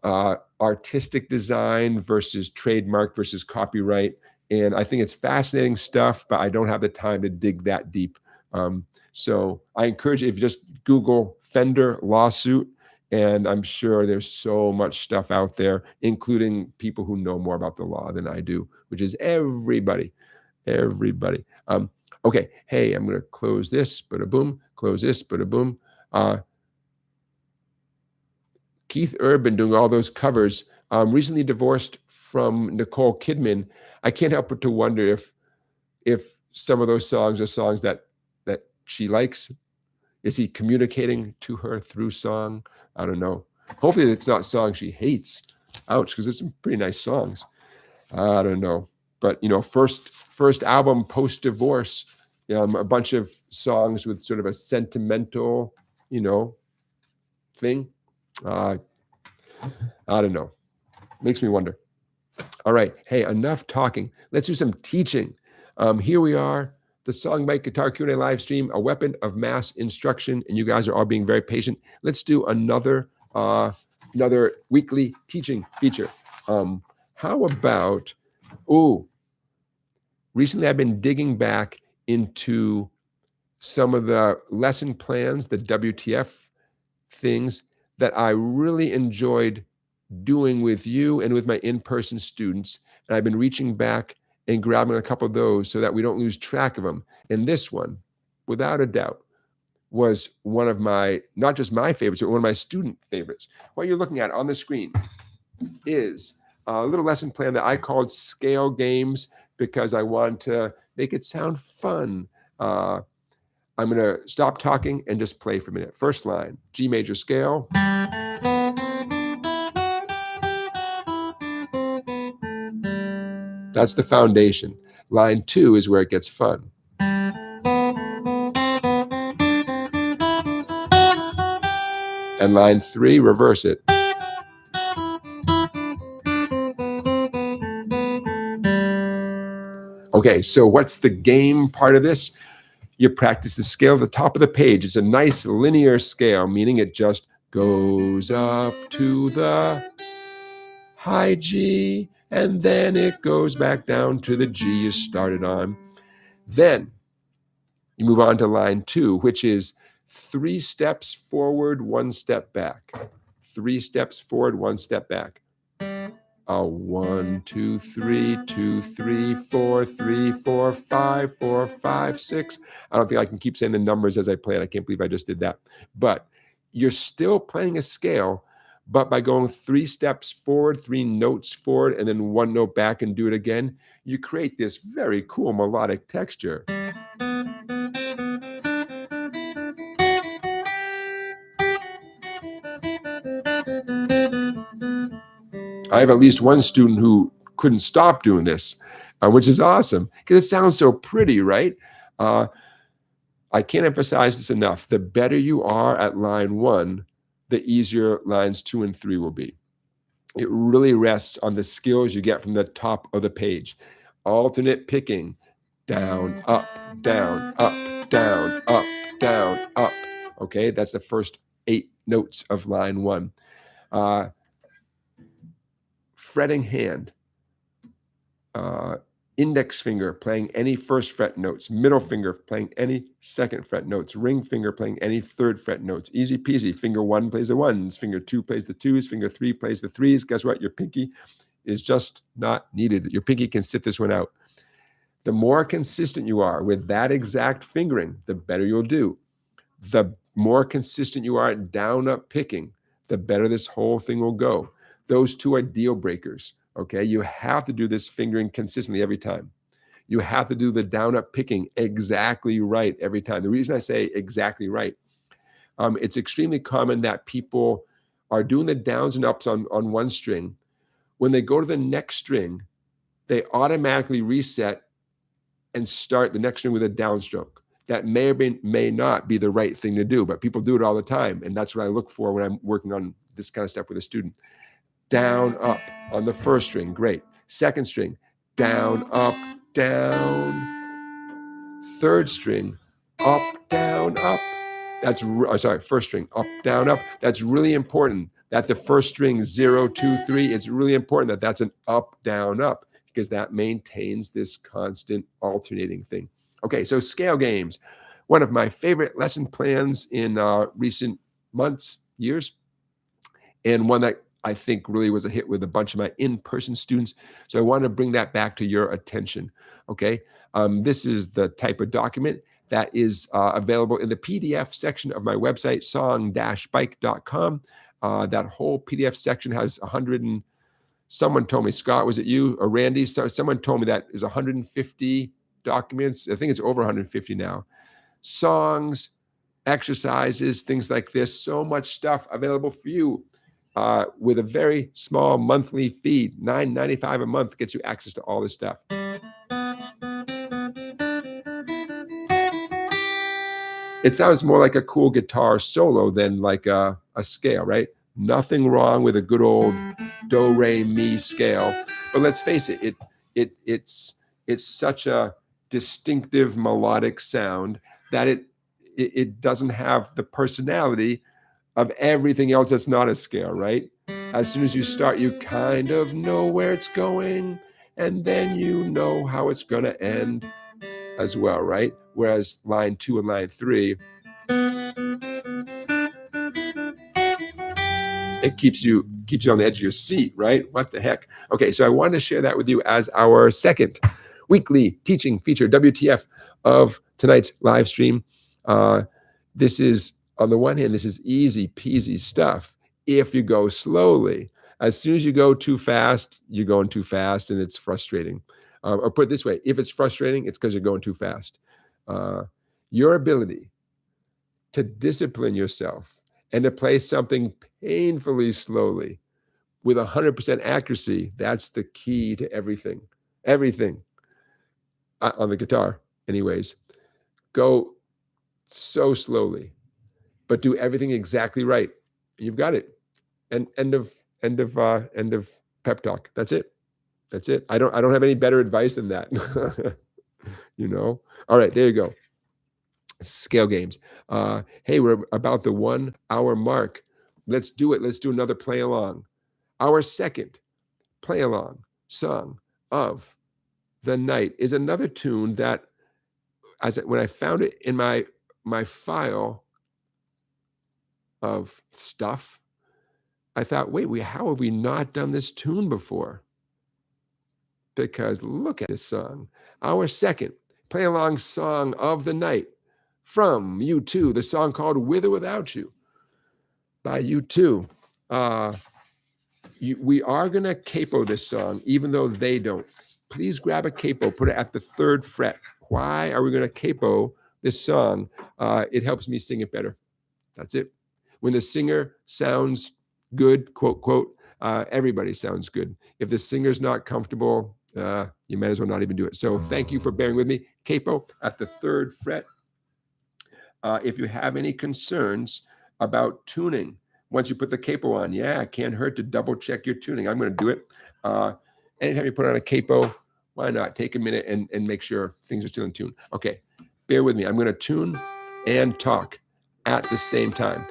artistic design versus trademark versus copyright. And I think it's fascinating stuff, but I don't have the time to dig that deep. So I encourage you, if you just Google Fender lawsuit, and I'm sure there's so much stuff out there, including people who know more about the law than I do, which is everybody. Okay, hey, I'm going to close this, bada boom, close this, bada boom. Keith Urban doing all those covers, recently divorced from Nicole Kidman. I can't help but to wonder if some of those songs are songs that she likes. Is he communicating to her through song? I don't know. Hopefully it's not songs she hates. Ouch, because there's some pretty nice songs. I don't know. But, first album post-divorce, a bunch of songs with sort of a sentimental, thing. I don't know. Makes me wonder. All right. Hey, enough talking. Let's do some teaching. Here we are, the SongBike Guitar Q&A live stream, a weapon of mass instruction, and you guys are all being very patient. Let's do another weekly teaching feature. How about, recently I've been digging back into some of the lesson plans, the WTF things that I really enjoyed doing with you and with my in-person students. And I've been reaching back and grabbing a couple of those so that we don't lose track of them. And this one, without a doubt, was one of my, not just my favorites, but one of my student favorites. What you're looking at on the screen is a little lesson plan that I called Scale Games because I want to make it sound fun. I'm going to stop talking and just play for a minute. First line, G major scale. That's the foundation. Line 2 is where it gets fun. And line 3, reverse it. Okay, so what's the game part of this? You practice the scale at the top of the page. It's a nice linear scale, meaning it just goes up to the high G, and then it goes back down to the G you started on. Then you move on to line 2, which is 3 steps forward, 1 step back. 3 steps forward, 1 step back. 1, 2, 3, 2, 3, 4, 3, 4, 5, 4, 5, 6. I don't think I can keep saying the numbers as I play it. I can't believe I just did that. But you're still playing a scale, but by going 3 steps forward, 3 notes forward, and then 1 note back and do it again, you create this very cool melodic texture. I have at least one student who couldn't stop doing this, which is awesome because it sounds so pretty, right? I can't emphasize this enough. The better you are at line 1, the easier lines 2 and 3 will be. It really rests on the skills you get from the top of the page. Alternate picking, down, up, down, up, down, up, down, up. Okay, that's the first 8 notes of line 1. Fretting hand, index finger playing any 1st fret notes, middle finger playing any 2nd fret notes, ring finger playing any 3rd fret notes. Easy peasy. Finger 1 plays the 1s, finger 2 plays the 2s, finger 3 plays the 3s. Guess what? Your pinky is just not needed. Your pinky can sit this one out. The more consistent you are with that exact fingering, the better you'll do. The more consistent you are at down-up picking, the better this whole thing will go. Those 2 are deal breakers, okay? You have to do this fingering consistently every time. You have to do the down-up picking exactly right every time. The reason I say exactly right, it's extremely common that people are doing the downs and ups on 1 string. When they go to the next string, they automatically reset and start the next string with a downstroke. That may or may not be the right thing to do, but people do it all the time, and that's what I look for when I'm working on this kind of stuff with a student. Down, up on the 1st string, great. 2nd string, down, up, down. 3rd string, up, down, up. That's, 1st string, up, down, up. That's really important. that the first string 0, 2, 3, it's really important that that's an up, down, up, because that maintains this constant alternating thing. Okay, so scale games. One of my favorite lesson plans in recent months, years, and one that I think really was a hit with a bunch of my in-person students. So I want to bring that back to your attention. Okay, this is the type of document that is available in the PDF section of my website, song-bike.com. That whole PDF section has 100 and someone told me, Scott, was it you or Randy? So someone told me that is 150 documents. I think it's over 150 now. Songs, exercises, things like this. So much stuff available for you with a very small monthly fee. $9.95 a month gets you access to all this stuff. It sounds more like a cool guitar solo than like a scale, right? Nothing wrong with a good old do, re, mi scale. But let's face it, it's such a distinctive melodic sound that it doesn't have the personality of everything else that's not a scale, right? As soon as you start, you kind of know where it's going, and then you know how it's going to end as well, right? Whereas line 2 and line 3, it keeps you on the edge of your seat, right? What the heck? Okay, so I wanted to share that with you as our second weekly teaching feature, WTF, of tonight's live stream. This is, on the one hand, this is easy peasy stuff if you go slowly. As soon as you go too fast, you're going too fast and it's frustrating. Or put it this way, if it's frustrating, it's because you're going too fast. Your ability to discipline yourself and to play something painfully slowly with 100% accuracy, that's the key to everything. Everything on the guitar, anyways. Go so slowly, but do everything exactly right. You've got it. And end of pep talk. That's it. That's it. I don't have any better advice than that. You know? All right, there you go. Scale games. Hey, we're about the 1 hour mark. Let's do it. Let's do another play along. Our second play along song of the night is another tune that, when I found it in my file of stuff, I thought, wait, how have we not done this tune before? Because look at this song. Our second play along song of the night from U2, the song called With or Without You by U2. We are going to capo this song, even though they don't. Please grab a capo, put it at the 3rd fret. Why are we going to capo this song? It helps me sing it better. That's it. When the singer sounds good, quote, quote, everybody sounds good. If the singer's not comfortable, you might as well not even do it. So thank you for bearing with me. Capo at the 3rd fret. If you have any concerns about tuning, once you put the capo on, it can't hurt to double check your tuning. I'm going to do it. Anytime you put on a capo, why not take a minute and make sure things are still in tune. Okay, bear with me. I'm going to tune and talk at the same time.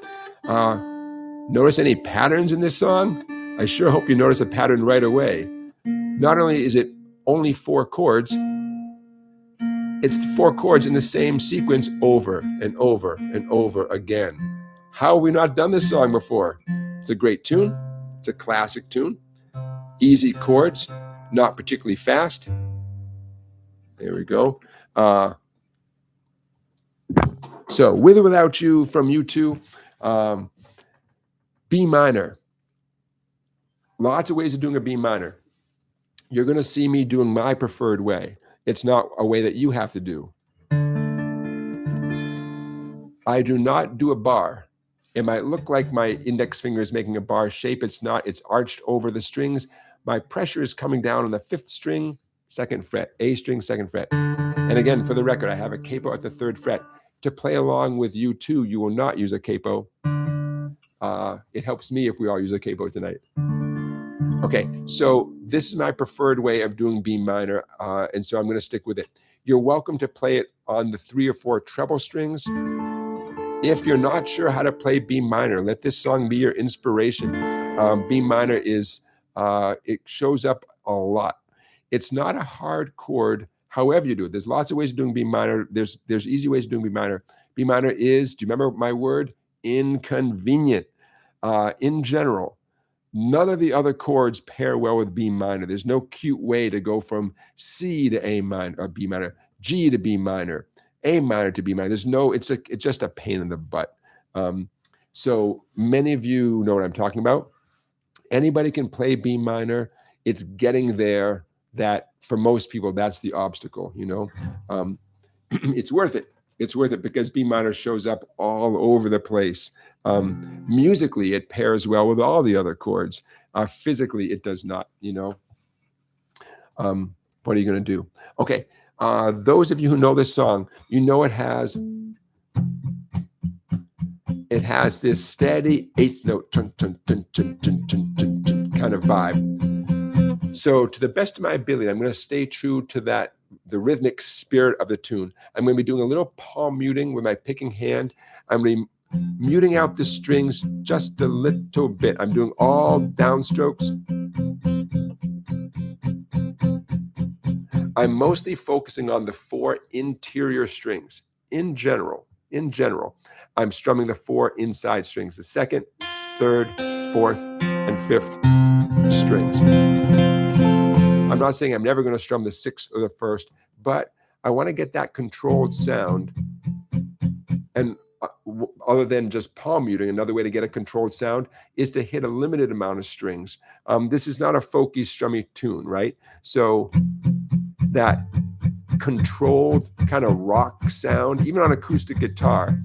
Notice any patterns in this song? I sure hope you notice a pattern right away. Not only is it only 4 chords, it's 4 chords in the same sequence over and over and over again. How have we not done this song before? It's a great tune. It's a classic tune. Easy chords, not particularly fast. There we go. So, With or Without You from U2. B minor. Lots of ways of doing a B minor. You're going to see me doing my preferred way. It's not a way that you have to do. I do not do a bar. It might look like my index finger is making a bar shape. It's not. It's arched over the strings. My pressure is coming down on the 5th string, 2nd fret, A string, 2nd fret. And again, for the record, I have a capo at the 3rd fret. To play along with U2, you will not use a capo. It helps me if we all use a capo tonight. Okay, so this is my preferred way of doing B minor, and so I'm going to stick with it. You're welcome to play it on the 3 or 4 treble strings. If you're not sure how to play B minor, let this song be your inspiration. B minor is, it shows up a lot. It's not a hard chord, however you do it. There's lots of ways of doing B minor. There's easy ways of doing B minor. B minor is, do you remember my word? Inconvenient. In general, none of the other chords pair well with B minor. There's no cute way to go from C to A minor, or B minor, G to B minor, A minor to B minor. There's no, it's just a pain in the butt. So many of you know what I'm talking about. Anybody can play B minor. It's getting there that for most people, that's the obstacle, you know. It's worth it. It's worth it because B minor shows up all over the place. Musically, it pairs well with all the other chords. Physically, it does not, you know. What are you going to do? Okay, those of you who know this song, you know it has this steady eighth note kind of vibe. So to the best of my ability, I'm going to stay true to that, the rhythmic spirit of the tune. I'm going to be doing a little palm muting with my picking hand. I'm going to be muting out the strings just a little bit. I'm doing all downstrokes. I'm mostly focusing on the 4 interior strings. In general, I'm strumming the 4 inside strings, the 2nd, 3rd, 4th, and 5th strings. I'm not saying I'm never going to strum the 6th or the 1st, but I want to get that controlled sound. And other than just palm muting, another way to get a controlled sound is to hit a limited amount of strings. This is not a folky, strummy tune, right? So that controlled kind of rock sound, even on acoustic guitar,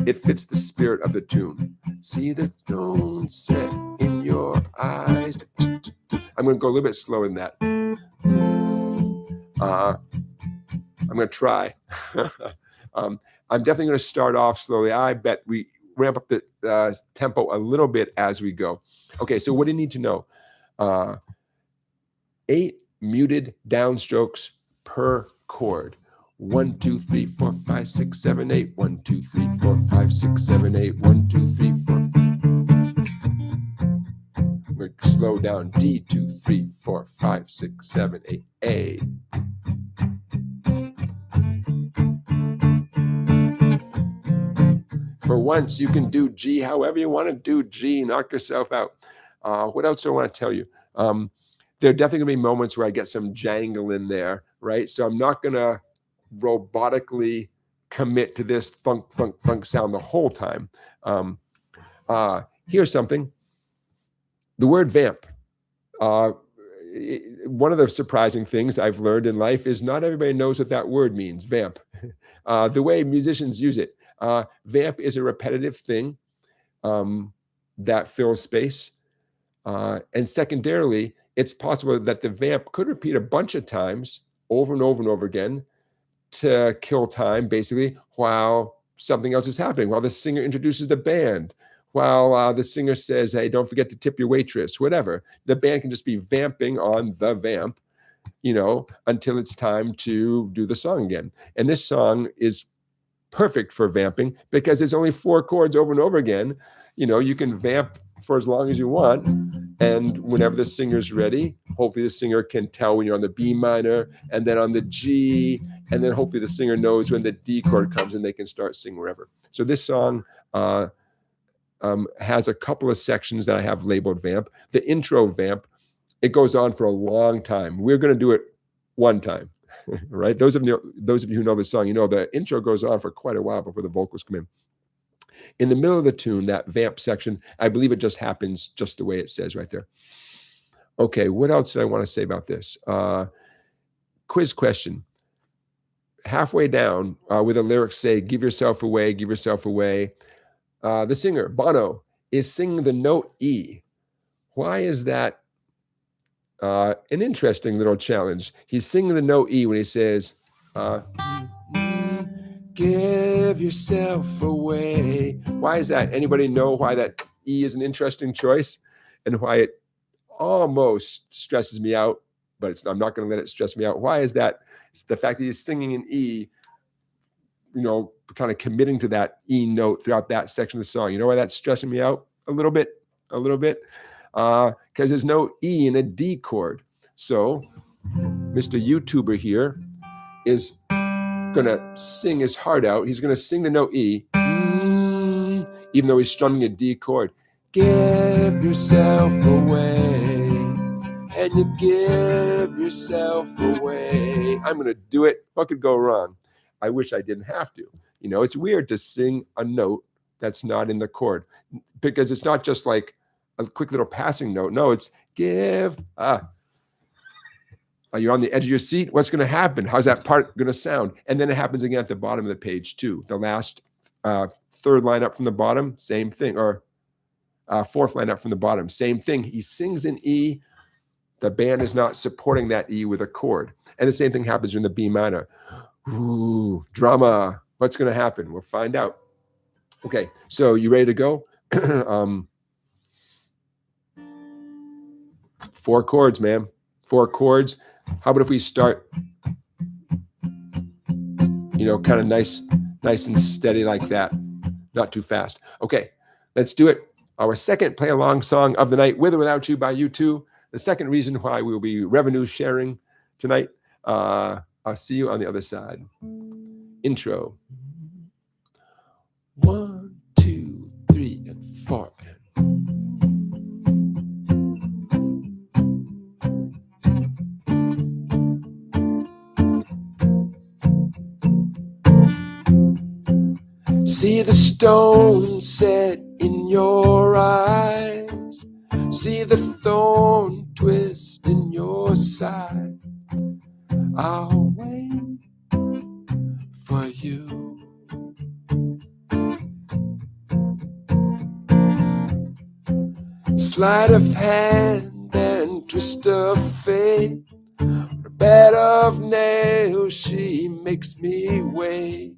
it fits the spirit of the tune. See the stone set in your eyes. I'm going to go a little bit slower than that. I'm going to try. I'm definitely going to start off slowly. I bet we ramp up the tempo a little bit as we go. Okay, so what do you need to know? 8 muted downstrokes per chord. 1, 2, 3, 4, 5, 6, 7, 8. 1, 2, 3, 4, 5, 6, 7, 8. 1, 2, 3, 4. I'm going to slow down. D, 2, 3, 4, 5, 6, 7, 8. A. For once, you can do G however you want to do G. Knock yourself out. What else do I want to tell you? There are definitely going to be moments where I get some jangle in there, right? So I'm not going to robotically commit to this thunk, thunk, thunk sound the whole time. Here's something. The word vamp. One of the surprising things I've learned in life is not everybody knows what that word means, vamp. The way musicians use it. Vamp is a repetitive thing that fills space. And secondarily, it's possible that the vamp could repeat a bunch of times over and over and over again to kill time, basically, while something else is happening, while the singer introduces the band, while the singer says, hey, don't forget to tip your waitress, whatever. The band can just be vamping on the vamp, you know, until it's time to do the song again. And this song is perfect for vamping because there's only 4 chords over and over again. You know, you can vamp for as long as you want. And whenever the singer's ready, hopefully the singer can tell when you're on the B minor and then on the G, and then hopefully the singer knows when the D chord comes and they can start singing wherever. So this song has a couple of sections that I have labeled vamp. The intro vamp, it goes on for a long time. We're going to do it one time, right? Those of you who know the song, you know the intro goes on for quite a while before the vocals come in. In the middle of the tune, that vamp section, I believe it just happens just the way it says right there. Okay, what else did I want to say about this? Quiz question. Halfway down, where the lyrics say, give yourself away, give yourself away, the singer, Bono, is singing the note E. Why is that an interesting little challenge? He's singing the note E when he says, give yourself away. Why is that? Anybody know why that E is an interesting choice and why it almost stresses me out, but I'm not going to let it stress me out. Why is that? It's the fact that he's singing in E kind of committing to that E note throughout that section of the song. You know why that's stressing me out a little bit? Because there's no E in a D chord. So Mr. YouTuber here is gonna sing his heart out. He's gonna sing the note E, even though he's strumming a D chord. Give yourself away, and you give yourself away. I'm gonna do it. What could go wrong? I wish I didn't have to. It's weird to sing a note that's not in the chord, because it's not just like a quick little passing note. No, it's give. You're on the edge of your seat. What's going to happen? How's that part going to sound? And then it happens again at the bottom of the page too. The last third line up from the bottom, same thing, or fourth line up from the bottom, same thing. He sings in E. The band is not supporting that E with a chord. And the same thing happens in the B minor. Ooh, drama. What's going to happen? We'll find out. Okay, so you ready to go? 4 chords, man. 4 chords. How about if we start, kind of nice and steady like that. Not too fast. Okay, let's do it. Our second play-along song of the night, With or Without You by U2. The second reason why we will be revenue sharing tonight. I'll see you on the other side. Intro. 1, 2, 3, and 4. See the stone set in your eyes. See the thorn twist in your side. I'll wait for you. Sleight of hand and twist of fate. A bed of nails, she makes me wait.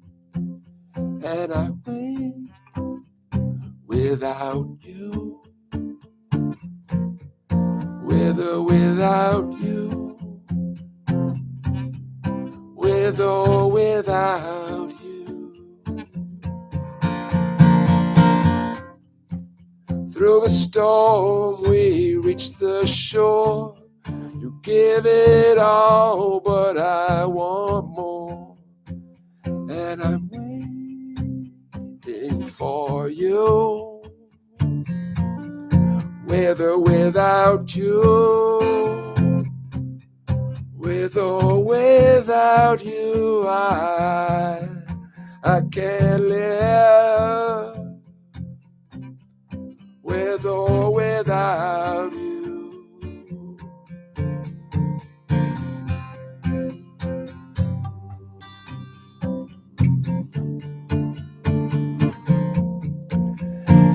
And I wait without you. With or without you. With or without you. Through the storm we reach the shore. You give it all, but I want more. And I'm waiting for you. With or without you. With or without you, I can't live. With or without you.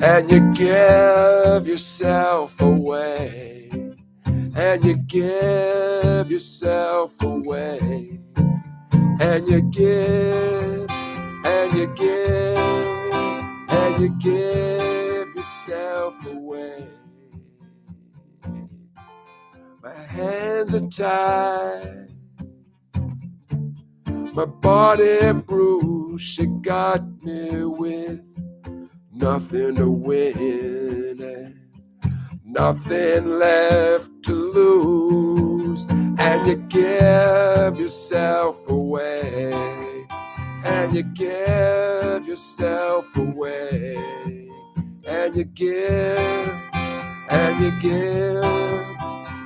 And you give yourself away. And you give yourself away. And you give, and you give, and you give yourself away. My hands are tied, my body bruised. She got me with nothing to win and nothing left to lose. And you give yourself away. And you give yourself away. And you give, and you give,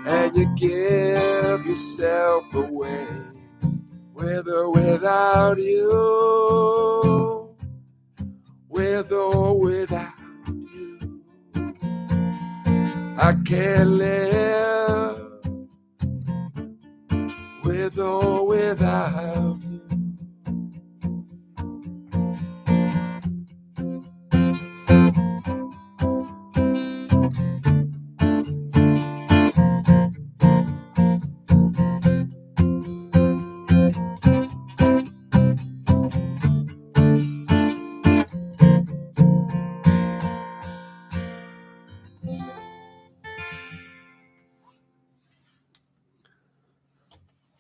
and you give yourself away. With or without you. With or without you. I can't live. With or without you.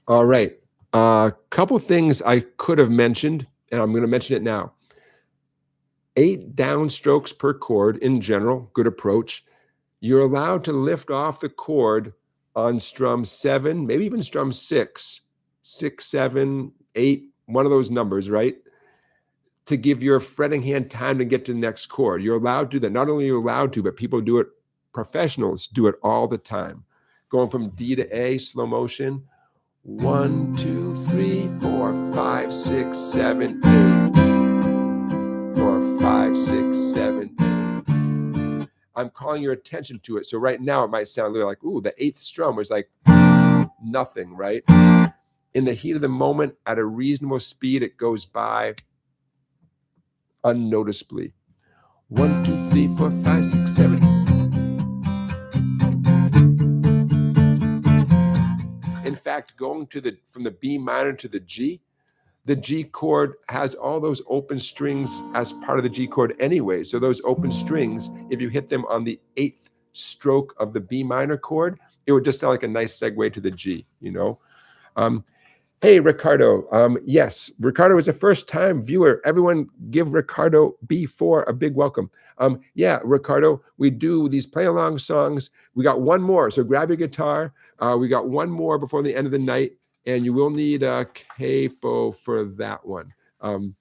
All right. A couple things I could have mentioned and I'm going to mention it now. 8 downstrokes per chord in general, good approach. You're allowed to lift off the chord on strum 7, maybe even strum 6, 6, 7, 8, one of those numbers, right? To give your fretting hand time to get to the next chord. You're allowed to do that. Not only are you allowed to, but people do it, professionals do it all the time. Going from D to A, slow motion. 1, 2, 3, 4, 5, 6, 7, 8. 4, 5, 6, 7, 8. I'm calling your attention to it. So right now it might sound a little like, ooh, the 8th strum was like nothing, right? In the heat of the moment, at a reasonable speed, it goes by unnoticeably. 1, 2, 3, 4, 5, 6, 7. In fact, going to from the B minor to the G chord has all those open strings as part of the G chord anyway. So those open strings, if you hit them on the 8th stroke of the B minor chord, it would just sound like a nice segue to the G, you know? Hey, Ricardo. Yes, Ricardo is a first-time viewer. Everyone give Ricardo B4 a big welcome. Yeah, Ricardo, we do these play-along songs. We got one more, so grab your guitar. We got one more before the end of the night, and you will need a capo for that one. And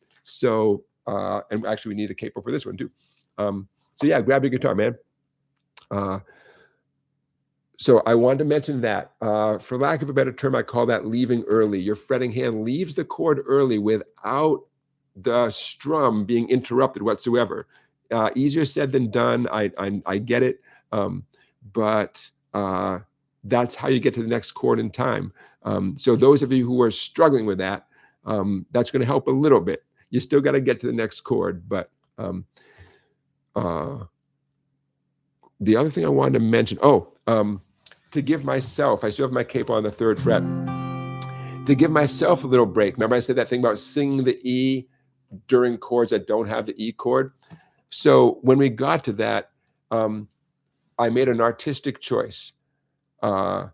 actually, we need a capo for this one, too. So yeah, grab your guitar, man. So I wanted to mention that, for lack of a better term, I call that leaving early. Your fretting hand leaves the chord early without the strum being interrupted whatsoever. Easier said than done. I get it, but that's how you get to the next chord in time. So those of you who are struggling with that, that's going to help a little bit. You still got to get to the next chord, but the other thing I wanted to mention, to give myself, I still have my capo on the 3rd fret, to give myself a little break. Remember I said that thing about singing the E during chords that don't have the E chord? So when we got to that, I made an artistic choice. When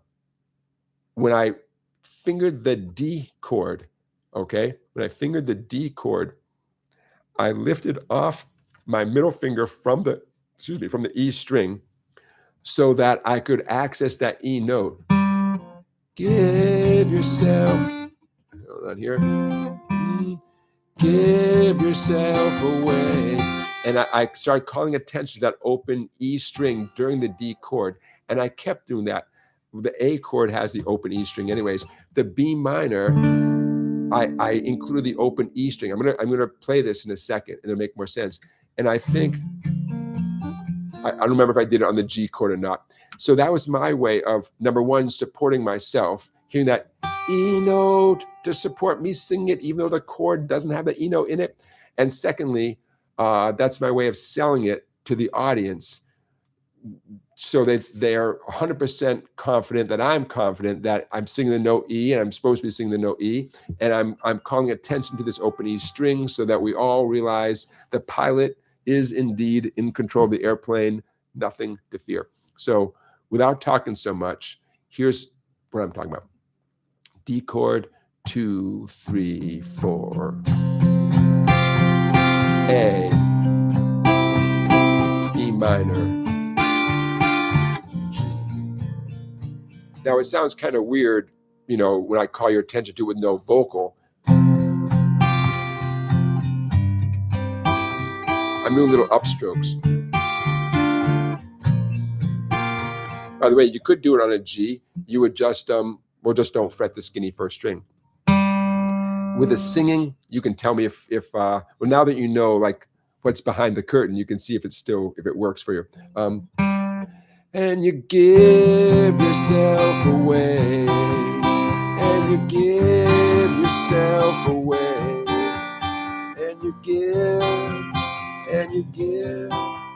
I fingered the D chord, okay? When I fingered the D chord, I lifted off my middle finger from the E string, so that I could access that E note. Give yourself, hold on here. Give yourself away. And I started calling attention to that open E string during the D chord. And I kept doing that. The A chord has the open E string anyways. The B minor, I included the open E string. I'm gonna play this in a second and it'll make more sense. And I think, I don't remember if I did it on the G chord or not. So that was my way of, number one, supporting myself, hearing that E note to support me singing it, even though the chord doesn't have the E note in it. And secondly, that's my way of selling it to the audience, so they are 100% confident that I'm confident that I'm singing the note E and I'm supposed to be singing the note E. And I'm calling attention to this open E string so that we all realize the pilot is indeed in control of the airplane, nothing to fear. So without talking so much, here's what I'm talking about. D chord, 2, 3, 4. A, E minor, G. Now it sounds kind of weird, you know, when I call your attention to it with no vocal. I'm doing little upstrokes. By the way, you could do it on a G. You would just, just don't fret the skinny first string. With the singing, you can tell me if well, now that you know like what's behind the curtain, you can see if it works for you. And you give yourself away, and you give yourself away, and you give, and you give,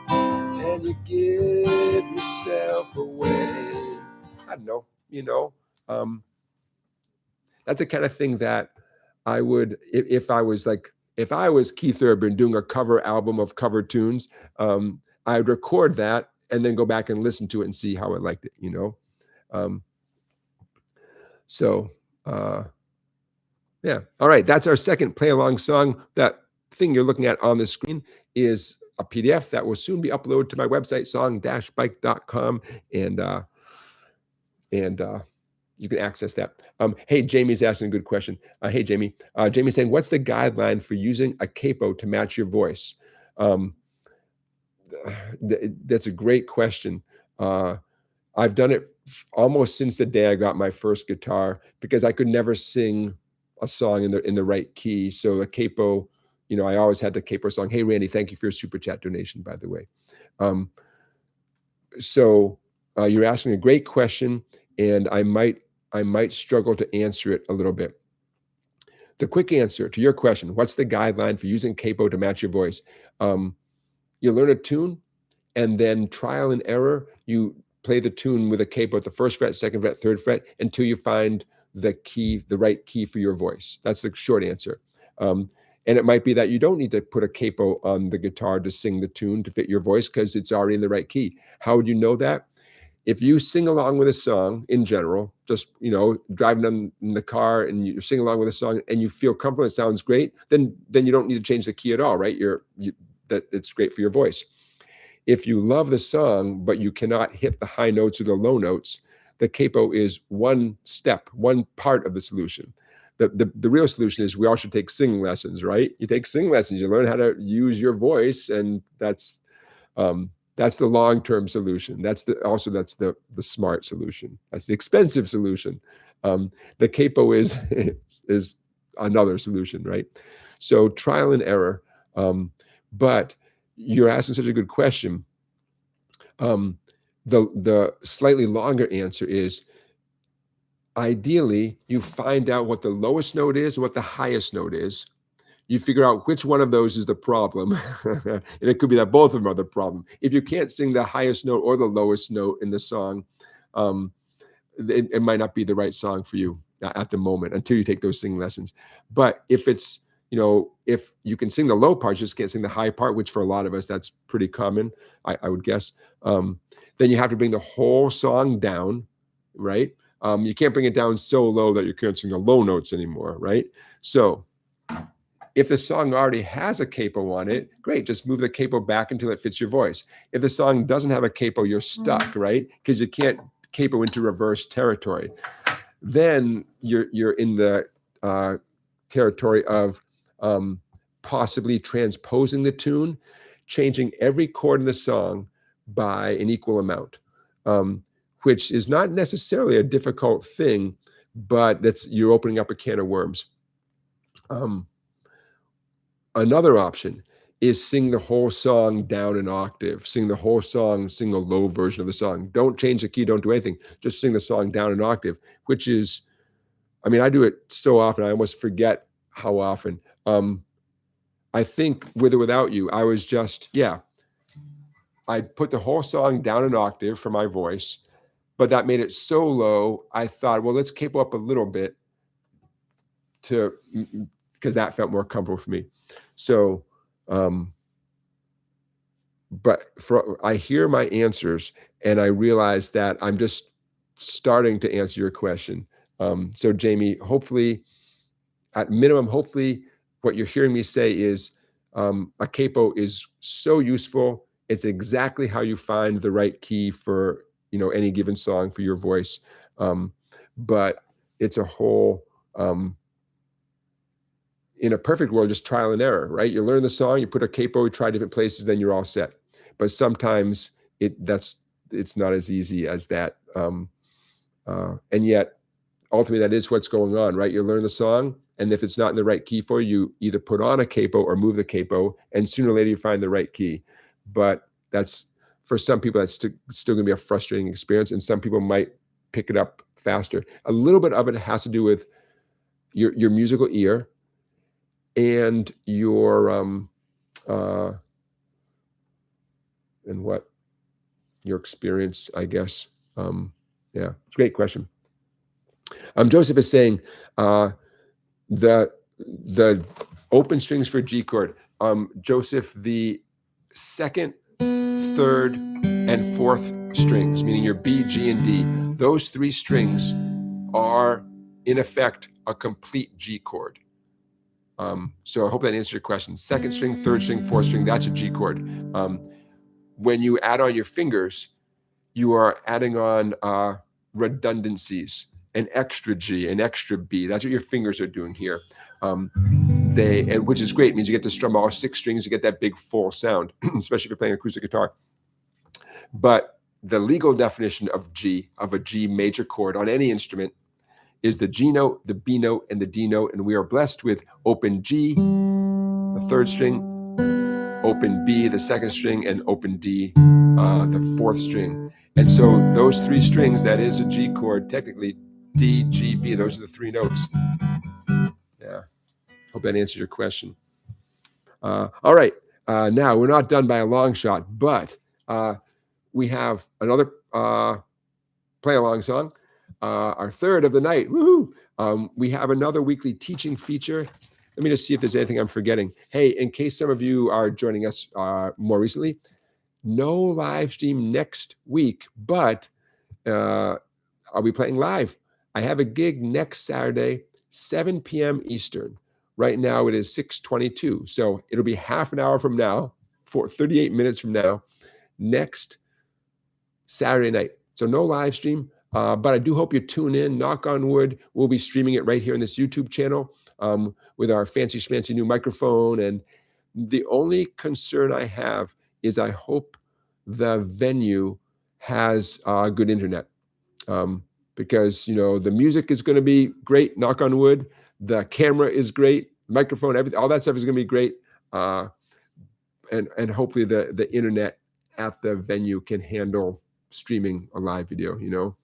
and you give yourself away. I don't know, you know, that's the kind of thing that I would, if I was Keith Urban doing a cover album of cover tunes, I would record that and then go back and listen to it and see how I liked it, you know? Yeah. All right. That's our second play along song. That thing you're looking at on the screen is a PDF that will soon be uploaded to my website, song-bike.com. And you can access that. Hey, Jamie's asking a good question. Hey, Jamie. Jamie's saying, what's the guideline for using a capo to match your voice? That's a great question. I've done it almost since the day I got my first guitar because I could never sing a song in the right key. So a capo, I always had the capo song. Hey, Randy, thank you for your super chat donation, by the way. So you're asking a great question, and I might struggle to answer it a little bit. The quick answer to your question, what's the guideline for using capo to match your voice? You learn a tune, and then trial and error, you play the tune with a capo at the first fret, second fret, third fret, until you find the right key for your voice. That's the short answer. And it might be that you don't need to put a capo on the guitar to sing the tune to fit your voice because it's already in the right key. How would you know that? If you sing along with a song in general, just, driving in the car and you sing along with a song and you feel comfortable, it sounds great, then you don't need to change the key at all, right? That it's great for your voice. If you love the song, but you cannot hit the high notes or the low notes, the capo is one part of the solution. The real solution is we all should take singing lessons, right? You take singing lessons, you learn how to use your voice, and that's the long-term solution. That's the smart solution. That's the expensive solution. The capo is another solution, right? So trial and error. But you're asking such a good question. The slightly longer answer is, ideally, you find out what the lowest note is and what the highest note is. You figure out which one of those is the problem. And it could be that both of them are the problem. If you can't sing the highest note or the lowest note in the song, it might not be the right song for you at the moment until you take those singing lessons. But if it's, if you can sing the low part, just can't sing the high part, which for a lot of us, that's pretty common, I would guess. Then you have to bring the whole song down, right? You can't bring it down so low that you can't sing the low notes anymore, right? So if the song already has a capo on it, great, just move the capo back until it fits your voice. If the song doesn't have a capo, you're stuck, right? Because you can't capo into reverse territory. Then you're in the territory of possibly transposing the tune, changing every chord in the song by an equal amount, which is not necessarily a difficult thing, but you're opening up a can of worms. Another option is sing the whole song down an octave, sing the whole song, sing a low version of the song. Don't change the key, don't do anything. Just sing the song down an octave, which is, I do it so often, I almost forget how often. I think with or without you, I was just, I put the whole song down an octave for my voice, but that made it so low, I thought, well, let's capo up a little bit because that felt more comfortable for me. So, but I hear my answers and I realize that I'm just starting to answer your question. So Jamie, hopefully, at minimum, what you're hearing me say is a capo is so useful. It's exactly how you find the right key for any given song for your voice. But it's a whole, in a perfect world, just trial and error, right? You learn the song, you put a capo, you try different places, then you're all set. But sometimes it's not as easy as that. And yet, ultimately, that is what's going on, right? You learn the song, and if it's not in the right key for you, you either put on a capo or move the capo, and sooner or later you find the right key. But for some people, that's still going to be a frustrating experience, and some people might pick it up faster. A little bit of it has to do with your musical ear and your your experience, I guess. It's a great question. Joseph is saying the open strings for G chord. Joseph, the second, third, and fourth strings, meaning your B, G, and D, those three strings are in effect, a complete G chord. So I hope that answers your question. Second string, third string, fourth string, that's a G chord. When you add on your fingers, you are adding on redundancies, an extra G, an extra B. That's what your fingers are doing here. Which is great, means you get to strum all 6 strings, you get that big full sound, especially if you're playing acoustic guitar. But the legal definition of a G major chord on any instrument is the G note, the B note, and the D note. And we are blessed with open G, the third string, open B, the second string, and open D, the fourth string. And so those 3 strings, that is a G chord, technically D, G, B, those are the 3 notes. Yeah, hope that answers your question. All right, now we're not done by a long shot, but we have another play-along song, our third of the night. Woohoo! We have another weekly teaching feature. Let me just see if there's anything I'm forgetting. Hey, in case some of you are joining us more recently, no live stream next week, but I'll be playing live. I have a gig next Saturday, 7 p.m. Eastern. Right now it is 6:22, so it'll be half an hour from now, for 38 minutes from now, next Saturday night. So no live stream, but I do hope you tune in. Knock on wood, we'll be streaming it right here in this YouTube channel with our fancy schmancy new microphone. And the only concern I have is I hope the venue has good internet, because the music is going to be great. Knock on wood. The camera is great. Microphone, everything, all that stuff is going to be great. And hopefully the internet at the venue can handle streaming a live video.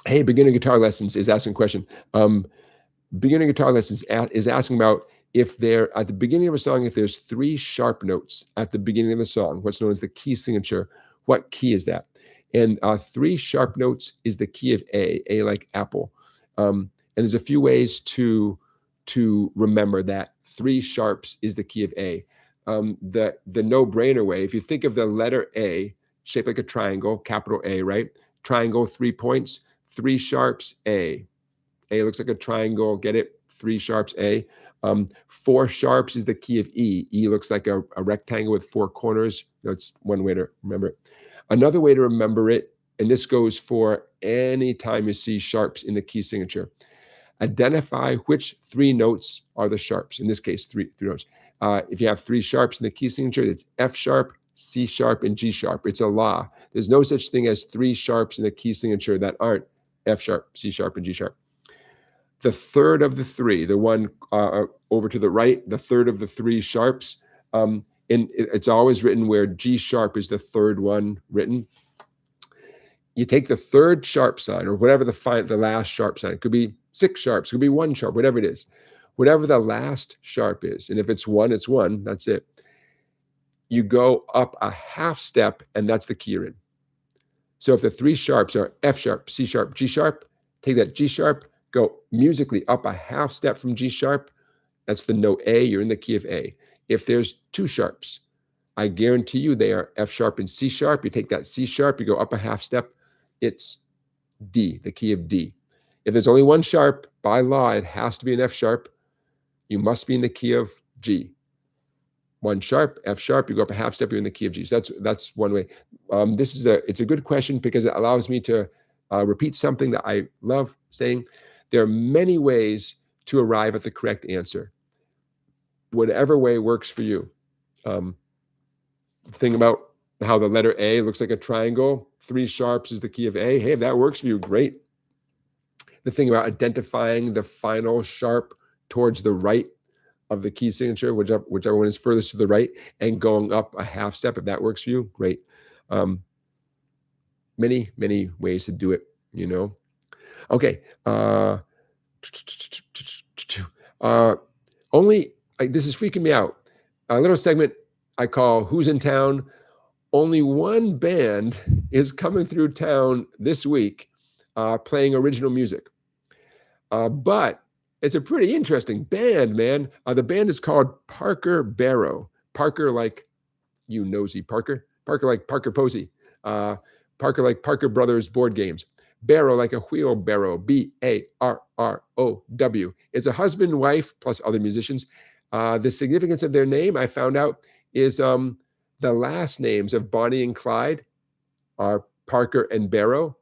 Hey, beginner guitar lessons is asking a question. Beginner guitar lessons is asking about if there at the beginning of a song, if there's 3 sharp notes at the beginning of the song, what's known as the key signature, what key is that? And 3 sharp notes is the key of A like apple. And there's a few ways to remember that 3 sharps is the key of A. The no-brainer way, if you think of the letter A shaped like a triangle, capital A, right? Triangle, 3 points, 3 sharps, A. A looks like a triangle, get it? 3 sharps, A. 4 sharps is the key of E. E looks like a rectangle with 4 corners. That's one way to remember it. Another way to remember it, and this goes for any time you see sharps in the key signature, identify which 3 notes are the sharps. In this case, three notes. If you have 3 sharps in the key signature, it's F sharp, C sharp, and G sharp. It's a law. There's no such thing as 3 sharps in the key signature that aren't F sharp, C sharp, and G sharp. The third of the 3, the one over to the right, the third of the 3 sharps, and it's always written where G sharp is the third one written. You take the third sharp sign, or whatever the last sharp sign. It could be 6 sharps, it could be 1 sharp, whatever it is. Whatever the last sharp is, and if it's 1, it's 1, that's it. You go up a half step, and that's the key you're in. So if the 3 sharps are F sharp, C sharp, G sharp, take that G sharp, go musically up a half step from G sharp, that's the note A, you're in the key of A. If there's 2 sharps, I guarantee you they are F sharp and C sharp. You take that C sharp, you go up a half step, it's D, the key of D. If there's only 1 sharp, by law, it has to be an F sharp. You must be in the key of G. 1 sharp, F sharp, you go up a half step, you're in the key of G. So that's one way. It's a good question because it allows me to repeat something that I love saying. There are many ways to arrive at the correct answer. Whatever way works for you. Think about how the letter A looks like a triangle. 3 sharps is the key of A. Hey, if that works for you, great. The thing about identifying the final sharp towards the right of the key signature, whichever one is furthest to the right, and going up a half step, if that works for you, great. Many, many ways to do it, Okay. This is freaking me out. A little segment I call Who's in Town. Only one band is coming through town this week playing original music. But it's a pretty interesting band, man. The band is called Parker Barrow. Parker like you nosy Parker. Parker like Parker Posey. Parker like Parker Brothers board games. Barrow, like a wheelbarrow, Barrow. It's a husband, wife, plus other musicians. The significance of their name, I found out, is the last names of Bonnie and Clyde are Parker and Barrow.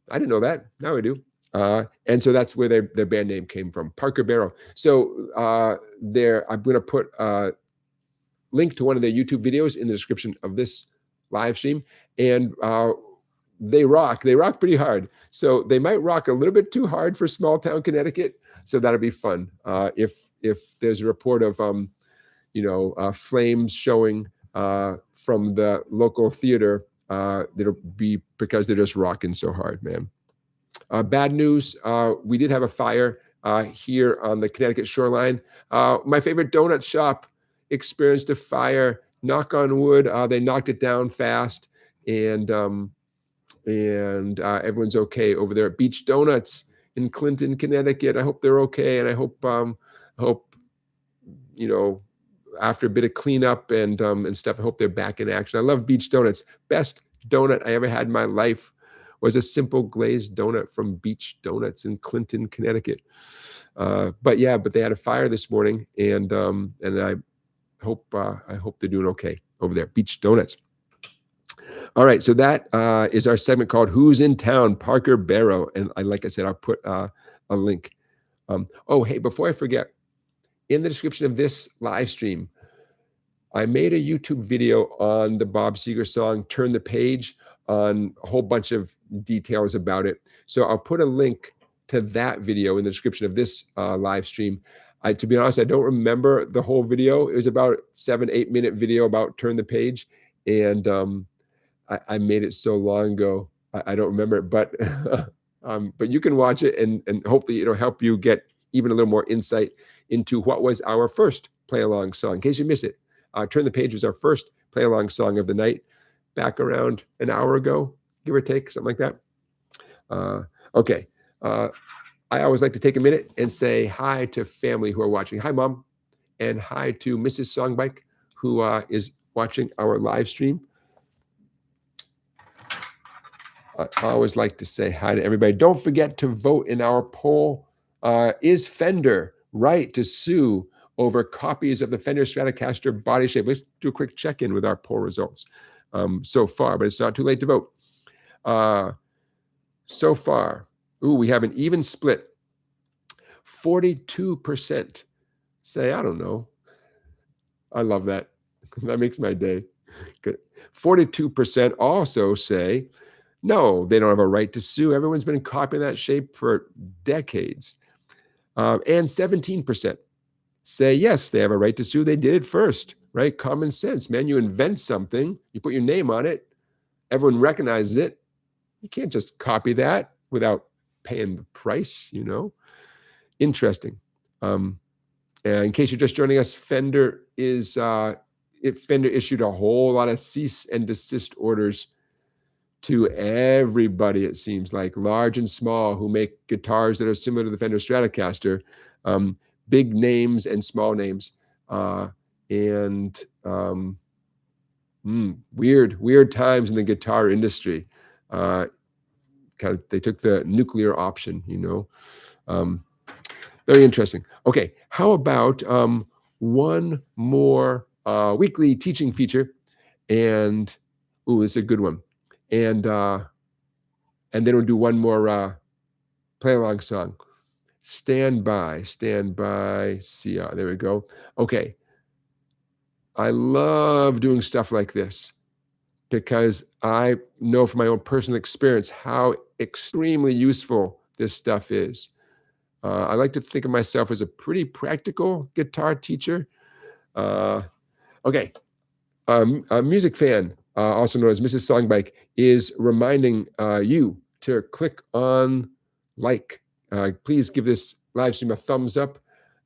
I didn't know that. Now I do. And so that's where their band name came from, Parker Barrow. So I'm going to put a link to one of their YouTube videos in the description of this live stream. And they rock pretty hard. So they might rock a little bit too hard for small town Connecticut. So that'll be fun. If there's a report of, flames showing from the local theater, it'll be because they're just rocking so hard, man. Bad news, we did have a fire here on the Connecticut shoreline. My favorite donut shop experienced a fire. Knock on wood, they knocked it down fast, and everyone's okay over there at Beach Donuts in Clinton, Connecticut. I hope they're okay, and I hope after a bit of cleanup and stuff, I hope they're back in action. I love Beach Donuts. Best donut I ever had in my life was a simple glazed donut from Beach Donuts in Clinton, Connecticut. But they had a fire this morning, and I hope they're doing okay over there, Beach Donuts. All right, so that is our segment called "Who's in Town?" Parker Barrow, and like I said, I'll put a link. Hey, before I forget, in the description of this live stream, I made a YouTube video on the Bob Seger song "Turn the Page," on a whole bunch of details about it. So I'll put a link to that video in the description of this live stream. To be honest, I don't remember the whole video. It was about 7-8 minute video about "Turn the Page," and I made it so long ago, I don't remember it. But you can watch it, and hopefully it'll help you get even a little more insight into what was our first play-along song. In case you miss it, "Turn the Page" was our first play-along song of the night, back around an hour ago, give or take, something like that. Okay. I always like to take a minute and say hi to family who are watching. Hi, Mom. And hi to Mrs. SongBike, who is watching our live stream. I always like to say hi to everybody. Don't forget to vote in our poll. Is Fender right to sue over copies of the Fender Stratocaster body shape? Let's do a quick check-in with our poll results so far, but it's not too late to vote. So far, we have an even split. 42% say, I don't know. I love that. That makes my day. Good. 42% also say, no, they don't have a right to sue. Everyone's been copying that shape for decades. And 17% say, yes, they have a right to sue. They did it first, right? Common sense, man. You invent something, you put your name on it, everyone recognizes it. You can't just copy that without paying the price, Interesting. And in case you're just joining us, Fender issued a whole lot of cease and desist orders to everybody, it seems like, large and small, who make guitars that are similar to the Fender Stratocaster, big names and small names, weird times in the guitar industry. They took the nuclear option, Very interesting. Okay, how about one more weekly teaching feature? And this is a good one. And then we'll do one more play-along song. Stand by, see ya. There we go. Okay. I love doing stuff like this because I know from my own personal experience how extremely useful this stuff is. I like to think of myself as a pretty practical guitar teacher. Okay. A music fan, also known as Mrs. SongBike, is reminding you to click on like. Please give this live stream a thumbs up.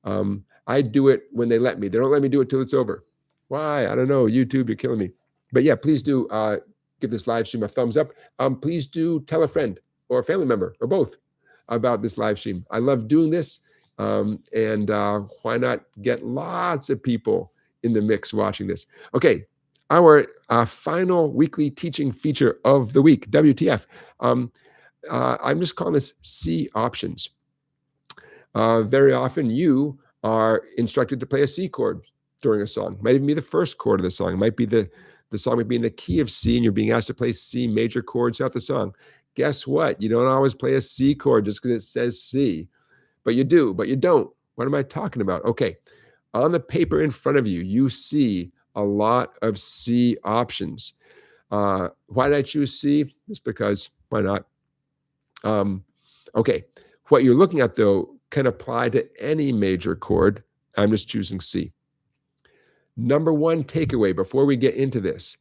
I do it when they let me. They don't let me do it till it's over. Why? I don't know. YouTube, you're killing me. But yeah, please do give this live stream a thumbs up. Please do tell a friend or a family member or both about this live stream. I love doing this. And why not get lots of people in the mix watching this? Okay, our final weekly teaching feature of the week, WTF. I'm just calling this C options. Very often you are instructed to play a C chord during a song. It might even be the first chord of the song. It might be the song might be in the key of C and you're being asked to play C major chords throughout the song. Guess what? You don't always play a C chord just because it says C. But you do, but you don't. What am I talking about? Okay, on the paper in front of you, you see a lot of C options. Why did I choose C? Just because, why not? Okay, what you're looking at though can apply to any major chord. I'm just choosing C. Number one takeaway before we get into this,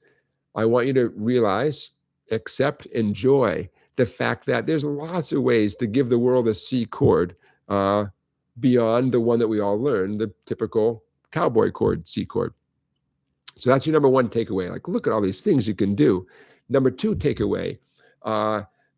I want you to realize, accept, enjoy the fact that there's lots of ways to give the world a C chord beyond the one that we all learned, the typical cowboy chord, C chord. So that's your number one takeaway. Like, look at all these things you can do. Number two takeaway,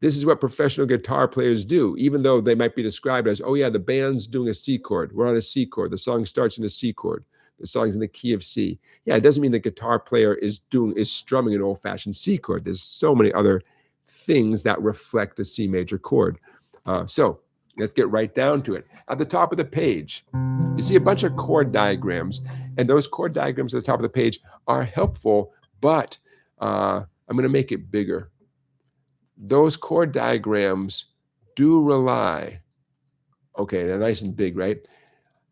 this is what professional guitar players do, even though they might be described as, oh yeah, the band's doing a C chord. We're on a C chord. The song starts in a C chord. The song's in the key of C. Yeah, it doesn't mean the guitar player is strumming an old-fashioned C chord. There's so many other things that reflect a C major chord. So let's get right down to it. At the top of the page, you see a bunch of chord diagrams, and those chord diagrams at the top of the page are helpful, but I'm going to make it bigger. Those chord diagrams do rely, okay, they're nice and big, right?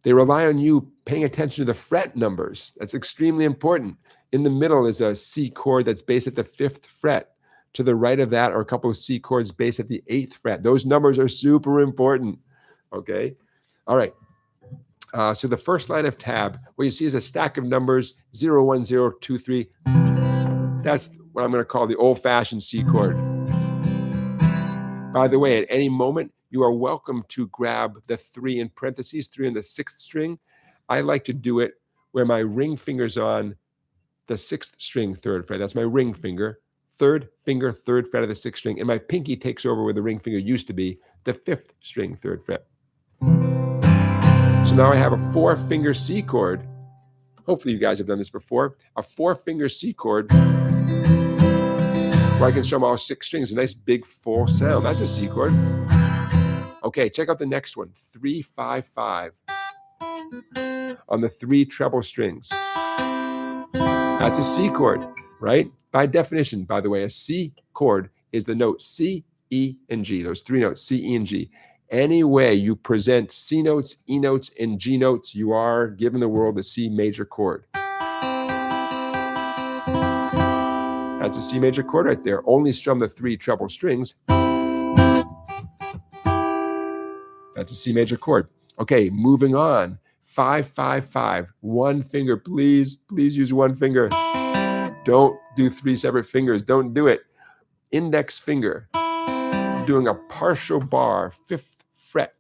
They rely on you paying attention to the fret numbers. That's extremely important. In the middle is a C chord that's based at the 5th fret. To the right of that are a couple of C chords based at the 8th fret. Those numbers are super important, okay? All right. So the first line of tab, what you see is a stack of numbers, 0, 1, 0, 2, 3. That's what I'm going to call the old-fashioned C chord. By the way, at any moment, you are welcome to grab the 3 in parentheses, 3 in the 6th string. I like to do it where my ring finger's on the 6th string, 3rd fret. That's my ring finger. 3rd finger, 3rd fret of the 6th string. And my pinky takes over where the ring finger used to be, the 5th string, 3rd fret. So now I have a 4-finger C chord. Hopefully you guys have done this before. A 4-finger C chord where I can strum all 6 strings. A nice big full sound. That's a C chord. Okay, check out the next one. 3, 5, 5 on the 3 treble strings. That's a C chord, right? By definition, by the way, a C chord is the note C, E, and G. Those 3 notes, C, E, and G. Any way you present C notes, E notes, and G notes, you are giving the world a C major chord. That's a C major chord right there. Only strum the 3 treble strings. That's a C major chord. Okay, moving on. 5, 5, 5. 1 finger, please. Please use 1 finger. Don't do 3 separate fingers. Don't do it. Index finger. Doing a partial bar, 5th fret.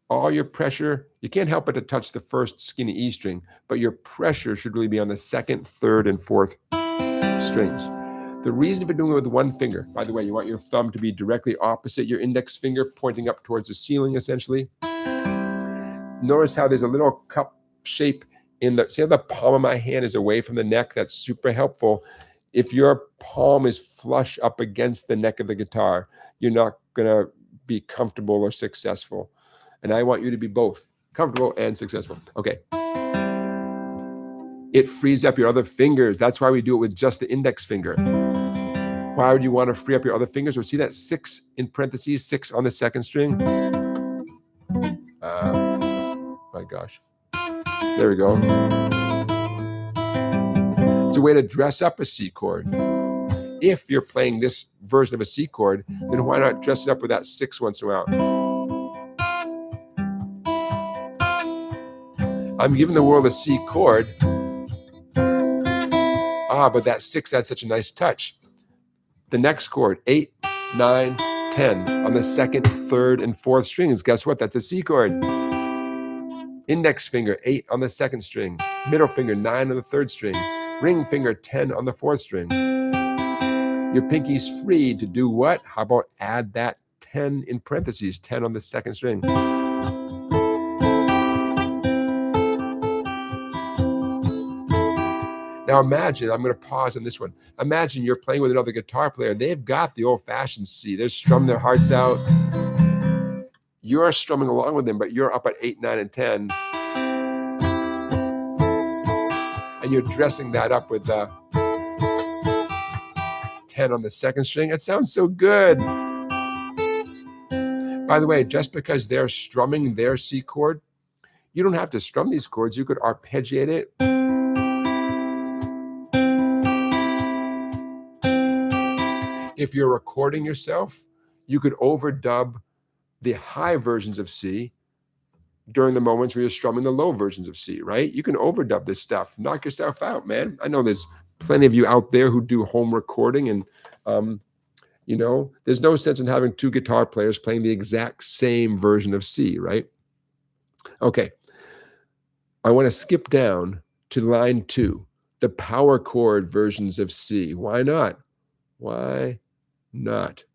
All your pressure, you can't help but to touch the 1st skinny E string, but your pressure should really be on the 2nd, 3rd, and 4th strings. The reason for doing it with 1 finger, by the way, you want your thumb to be directly opposite your index finger, pointing up towards the ceiling, essentially. Notice how there's a little cup shape in the, see how the palm of my hand is away from the neck? That's super helpful. If your palm is flush up against the neck of the guitar, you're not going to be comfortable or successful. And I want you to be both comfortable and successful. Okay. It frees up your other fingers. That's why we do it with just the index finger. Why would you want to free up your other fingers? Well, see that 6 in parentheses, 6 on the 2nd string? My gosh. There we go. It's a way to dress up a C chord. If you're playing this version of a C chord, then why not dress it up with that 6 once in a while? I'm giving the world a C chord. But that 6 adds such a nice touch. The next chord, 8, 9, 10 on the 2nd, 3rd, and 4th strings. Guess what? That's a C chord. Index finger, 8 on the 2nd string. Middle finger, 9 on the 3rd string. Ring finger, 10 on the 4th string. Your pinky's free to do what? How about add that 10 in parentheses, 10 on the 2nd string. Now imagine, I'm going to pause on this one. Imagine you're playing with another guitar player. They've got the old-fashioned C. They're strumming their hearts out. You're strumming along with them, but you're up at 8, 9, and 10. And you're dressing that up with 10 on the second string. It sounds so good. By the way, just because they're strumming their C chord, you don't have to strum these chords. You could arpeggiate it. If you're recording yourself, you could overdub the high versions of C during the moments where you're strumming the low versions of C, right? You can overdub this stuff. Knock yourself out, man. I know there's plenty of you out there who do home recording, and you know, there's no sense in having two guitar players playing the exact same version of C, right? Okay. I want to skip down to line 2, the power chord versions of C. Why not? Why not?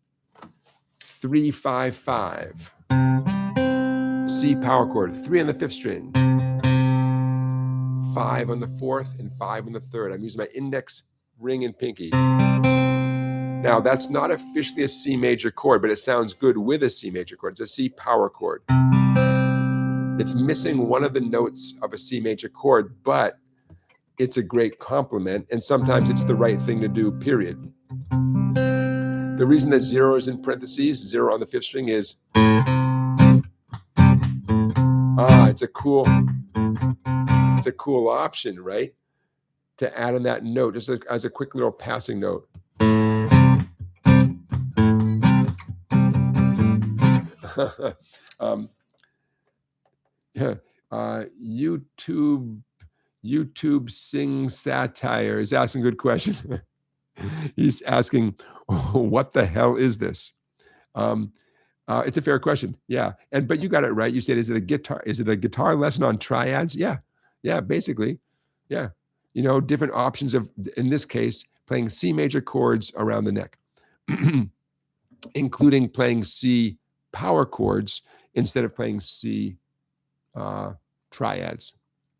3, 5, 5. C power chord, 3 on the 5th string, 5 on the 4th, and 5 on the 3rd. I'm using my index, ring, and pinky. Now, that's not officially a C major chord, but it sounds good with a C major chord. It's a C power chord. It's missing one of the notes of a C major chord, but it's a great complement, and sometimes it's the right thing to do, period. The reason that 0 is in parentheses, 0 on the 5th string, is it's a cool option, right? To add on that note, just as a quick little passing note. YouTube Sing Satire is asking a good question. He's asking, what the hell is this? It's a fair question. Yeah. But you got it right. You said, is it a guitar lesson on triads? Yeah. Yeah, basically. Yeah. You know, different options of, in this case, playing C major chords around the neck, including playing C power chords instead of playing C triads,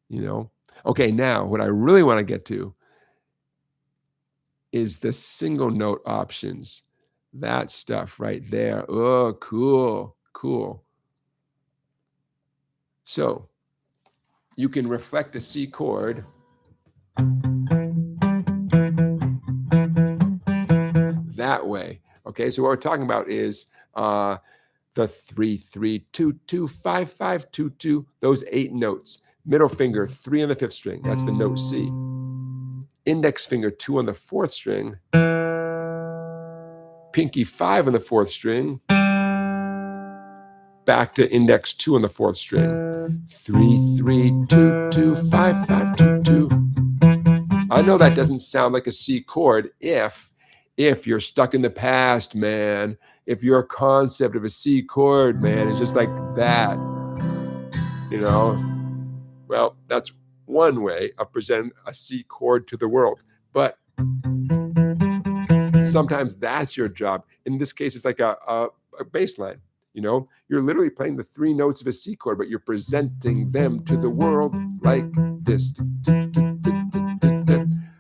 you know? Okay, now what I really want to get to is the single note options. That stuff right there. Oh, cool, cool. So you can reflect a C chord that way. Okay, so what we're talking about is the 3, 3, 2, 2, 5, 5, 2, 2, those 8 notes. Middle finger, 3 on the 5th string. That's the note C. Index finger, 2 on the 4th string. Pinky, 5 on the 4th string. Back to index 2 on the 4th string. 3, 3, 2, 2, 5, 5, 2, 2. I know that doesn't sound like a C chord if you're stuck in the past, man. If your concept of a C chord, man, is just like that, you know, well, that's one way of presenting a C chord to the world. But sometimes that's your job. In this case, it's like a bass line. You know, you're literally playing the 3 notes of a C chord, but you're presenting them to the world like this.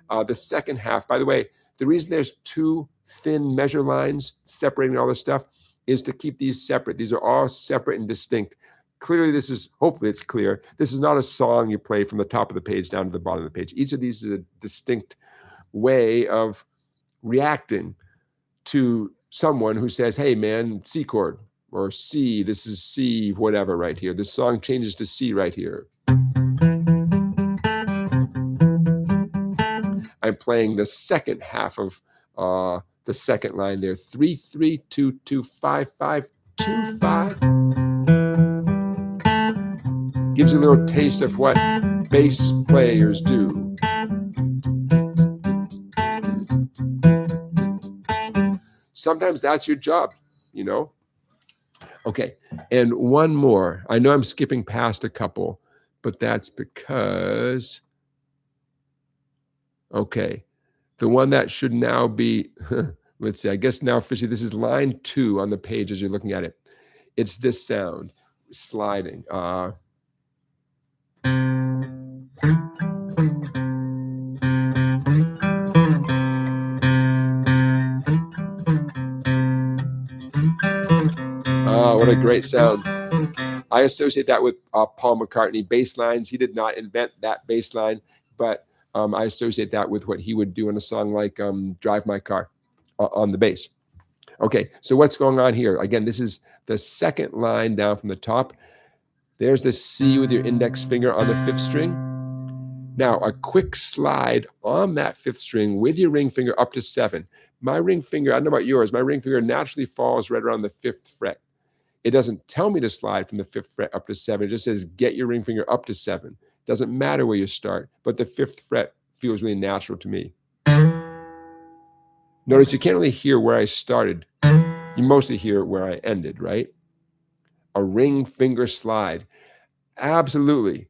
The second half, by the way, the reason there's 2 thin measure lines separating all this stuff is to keep these separate. These are all separate and distinct. Clearly, hopefully it's clear. This is not a song you play from the top of the page down to the bottom of the page. Each of these is a distinct way of reacting to someone who says, hey, man, C chord, or C, this is C, whatever right here. This song changes to C right here. I'm playing the second half of the second line there. 3, 3, 2, 2, 5, 5, 2, 5. Gives you a little taste of what bass players do. Sometimes that's your job, you know? Okay, and one more. I know I'm skipping past a couple, but that's because, okay, the one that should now be, let's see, I guess now officially this is line 2 on the page as you're looking at it. It's this sound, sliding. What a great sound. I associate that with Paul McCartney bass lines. He did not invent that bass line, but I associate that with what he would do in a song like Drive My Car on the bass. Okay, so what's going on here? Again, this is the second line down from the top. There's the C with your index finger on the 5th string. Now, a quick slide on that 5th string with your ring finger up to 7. My ring finger, I don't know about yours, my ring finger naturally falls right around the 5th fret. It doesn't tell me to slide from the 5th fret up to 7. It just says get your ring finger up to 7. Doesn't matter where you start, but the 5th fret feels really natural to me. Notice you can't really hear where I started. You mostly hear where I ended, right? A ring finger slide. Absolutely.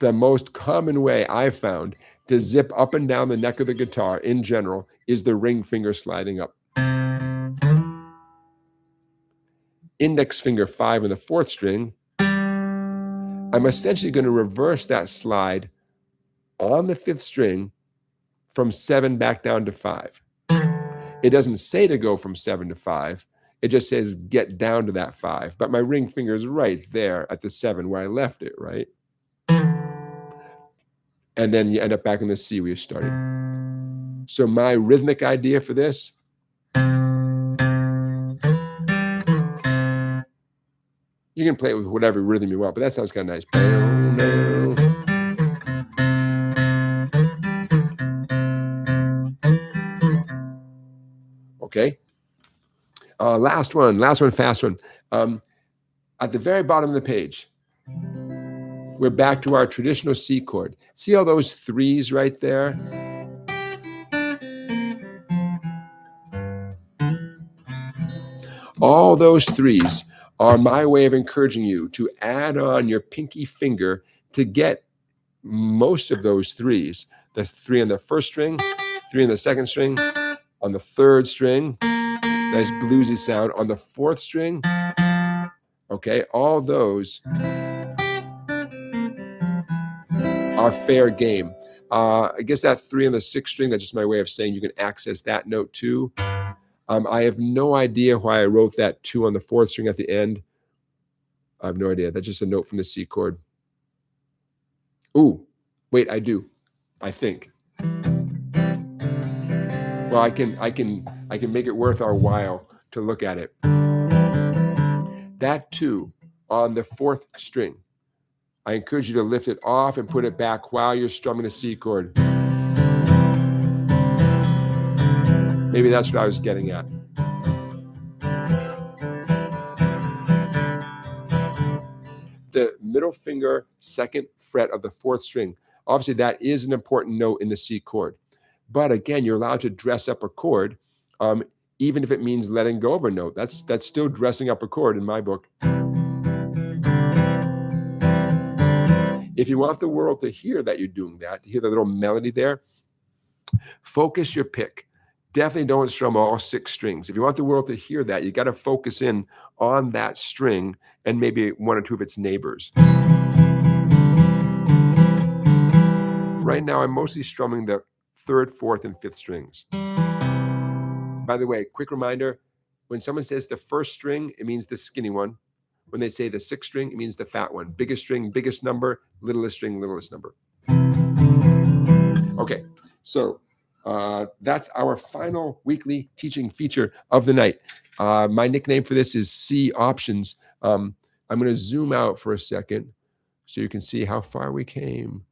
The most common way I've found to zip up and down the neck of the guitar in general is the ring finger sliding up. Index finger 5 on the 4th string. I'm essentially going to reverse that slide on the 5th string from 7 back down to 5. It doesn't say to go from 7 to 5. It just says get down to that 5. But my ring finger is right there at the 7 where I left it, right? And then you end up back in the C where you started. So my rhythmic idea for this, you can play it with whatever rhythm you want, but that sounds kind of nice. Okay. Last one, fast one. At the very bottom of the page, we're back to our traditional C chord. See all those 3s right there? All those 3s are my way of encouraging you to add on your pinky finger to get most of those 3s. That's 3 on the 1st string, 3 on the 2nd string, on the 3rd string, nice bluesy sound on the 4th string. Okay, all those are fair game. I guess that 3 on the 6th string, that's just my way of saying you can access that note too. I have no idea why I wrote that 2 on the 4th string at the end. I have no idea. That's just a note from the C chord. Ooh, wait, I do. I think. Well, I can make it worth our while to look at it. That 2 on the 4th string. I encourage you to lift it off and put it back while you're strumming the C chord. Maybe that's what I was getting at. The middle finger 2nd fret of the 4th string. Obviously, that is an important note in the C chord. But again, you're allowed to dress up a chord, even if it means letting go of a note. That's still dressing up a chord in my book. If you want the world to hear that you're doing that, to hear the little melody there, focus your pick. Definitely don't strum all 6 strings. If you want the world to hear that, you got to focus in on that string and maybe 1 or 2 of its neighbors. Right now, I'm mostly strumming the 3rd, 4th, and 5th strings. By the way, quick reminder, when someone says the 1st string, it means the skinny one. When they say the 6th string, it means the fat one. Biggest string, biggest number, littlest string, littlest number. Okay, so that's our final weekly teaching feature of the night. My nickname for this is C Options. I'm going to zoom out for a second so you can see how far we came.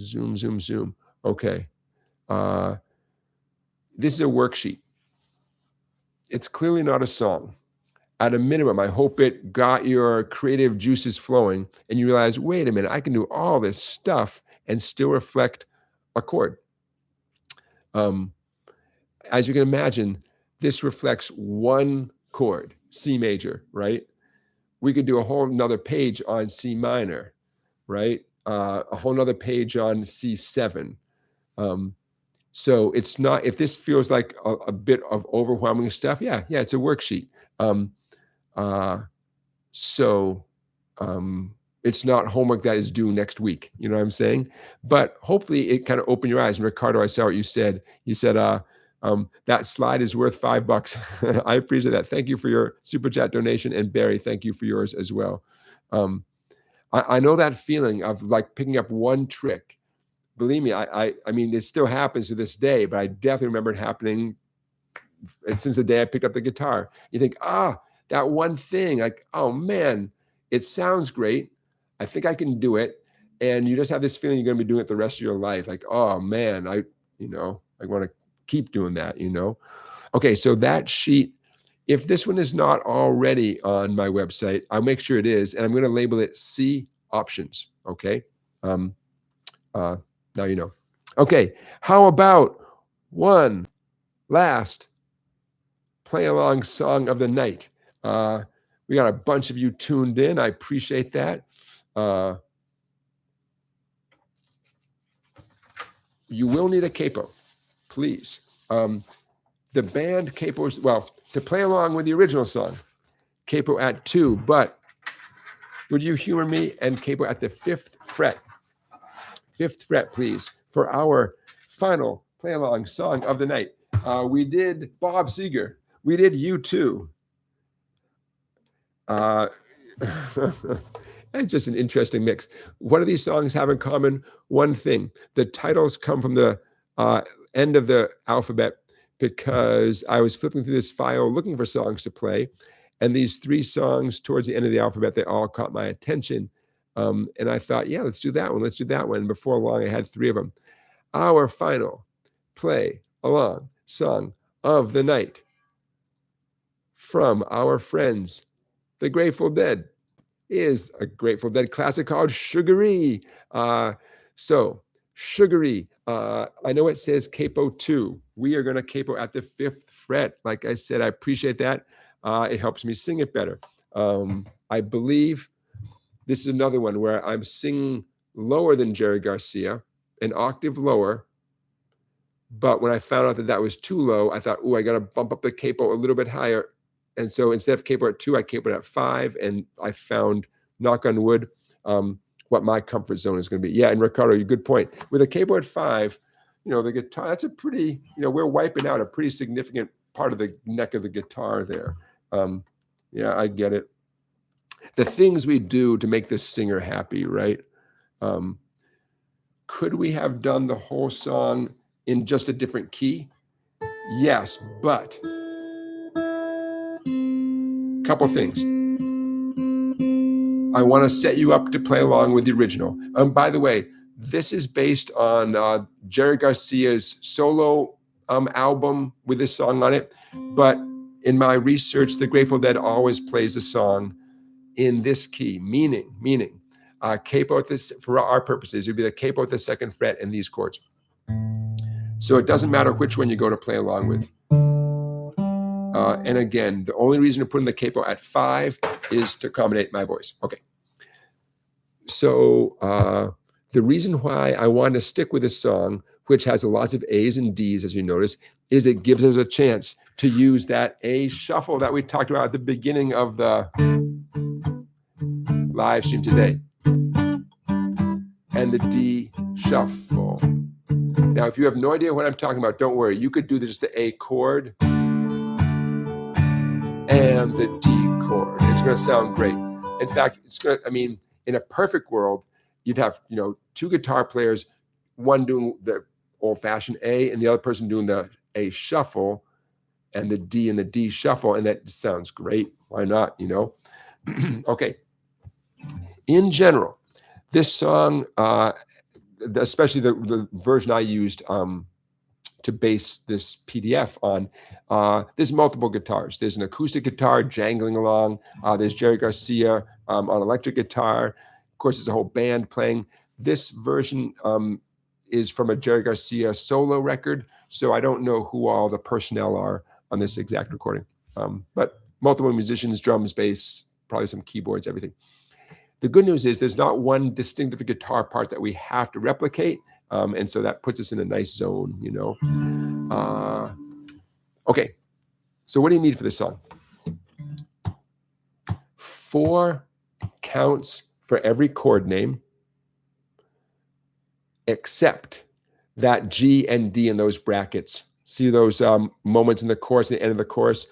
Zoom, zoom, zoom. Okay. This is a worksheet. It's clearly not a song. At a minimum, I hope it got your creative juices flowing and you realize, wait a minute, I can do all this stuff and still reflect a chord. As you can imagine, this reflects 1 chord, C major, right? We could do a whole nother page on C minor, right? A whole nother page on C7. So it's not, if this feels like a bit of overwhelming stuff, yeah, it's a worksheet. It's not homework that is due next week. You know what I'm saying? But hopefully it kind of opened your eyes. And Ricardo, I saw what you said. You said, That slide is worth $5. I appreciate that. Thank you for your super chat donation. And Barry, thank you for yours as well. I know that feeling of like picking up one trick. Believe me, I mean, it still happens to this day, but I definitely remember it happening since the day I picked up the guitar. You think, that one thing, like, oh man, it sounds great. I think I can do it. And you just have this feeling you're going to be doing it the rest of your life. Like, oh man, I want to keep doing that, Okay, so that sheet, if this one is not already on my website, I'll make sure it is, and I'm going to label it C options, okay? Now you know. Okay, how about one last play along song of the night? We got a bunch of you tuned in. I appreciate that. You will need a capo, please. The band capos, well, to play along with the original song, capo at 2, but would you humor me and capo at the 5th fret? 5th fret, please, for our final play along song of the night. We did Bob Seger. We did U2. It's just an interesting mix. What do these songs have in common? One thing, the titles come from the end of the alphabet, because I was flipping through this file looking for songs to play, and these 3 songs towards the end of the alphabet, they all caught my attention. And I thought, yeah, let's do that one. Let's do that one. Before long, I had 3 of them. Our final play along song of the night from our friends, the Grateful Dead, is a Grateful Dead classic called Sugaree. So Sugaree, I know it says capo 2. We are going to capo at the 5th fret. Like I said, I appreciate that. It helps me sing it better. I believe this is another one where I'm singing lower than Jerry Garcia, an octave lower. But when I found out that that was too low, I thought, I got to bump up the capo a little bit higher. And so instead of capo at 2, I capoed at 5. And I found, knock on wood, what my comfort zone is going to be. Yeah, and Ricardo, you good point. With a capo at 5, the guitar, that's a pretty, we're wiping out a pretty significant part of the neck of the guitar there. Yeah, I get it. The things we do to make the singer happy, right? Could we have done the whole song in just a different key? Yes, but couple things. I want to set you up to play along with the original. By the way, this is based on Jerry Garcia's solo album with this song on it. But in my research, the Grateful Dead always plays a song in this key, meaning capo at this, for our purposes, it would be the capo at the 2nd fret and these chords. So it doesn't matter which one you go to play along with. And again, the only reason to put in the capo at 5 is to accommodate my voice. Okay. So the reason why I wanted to stick with this song, which has lots of A's and D's, as you notice, is it gives us a chance to use that A shuffle that we talked about at the beginning of the live stream today. And the D shuffle. Now, if you have no idea what I'm talking about, don't worry. You could do just the A chord and the D chord. It's going to sound great. In fact, in a perfect world, you'd have, 2 guitar players, one doing the old-fashioned A and the other person doing the A shuffle and the D shuffle, and that sounds great. Why not, Okay. In general, this song, especially the version I used to base this PDF on, there's multiple guitars. There's an acoustic guitar jangling along. There's Jerry Garcia on electric guitar. Of course, there's a whole band playing. This version is from a Jerry Garcia solo record, so I don't know who all the personnel are on this exact recording. But multiple musicians, drums, bass, probably some keyboards, everything. The good news is there's not one distinctive guitar part that we have to replicate. And so that puts us in a nice zone, Okay, so what do you need for this song? 4 counts for every chord name, except that G and D in those brackets See those moments in the chorus, at the end of the chorus,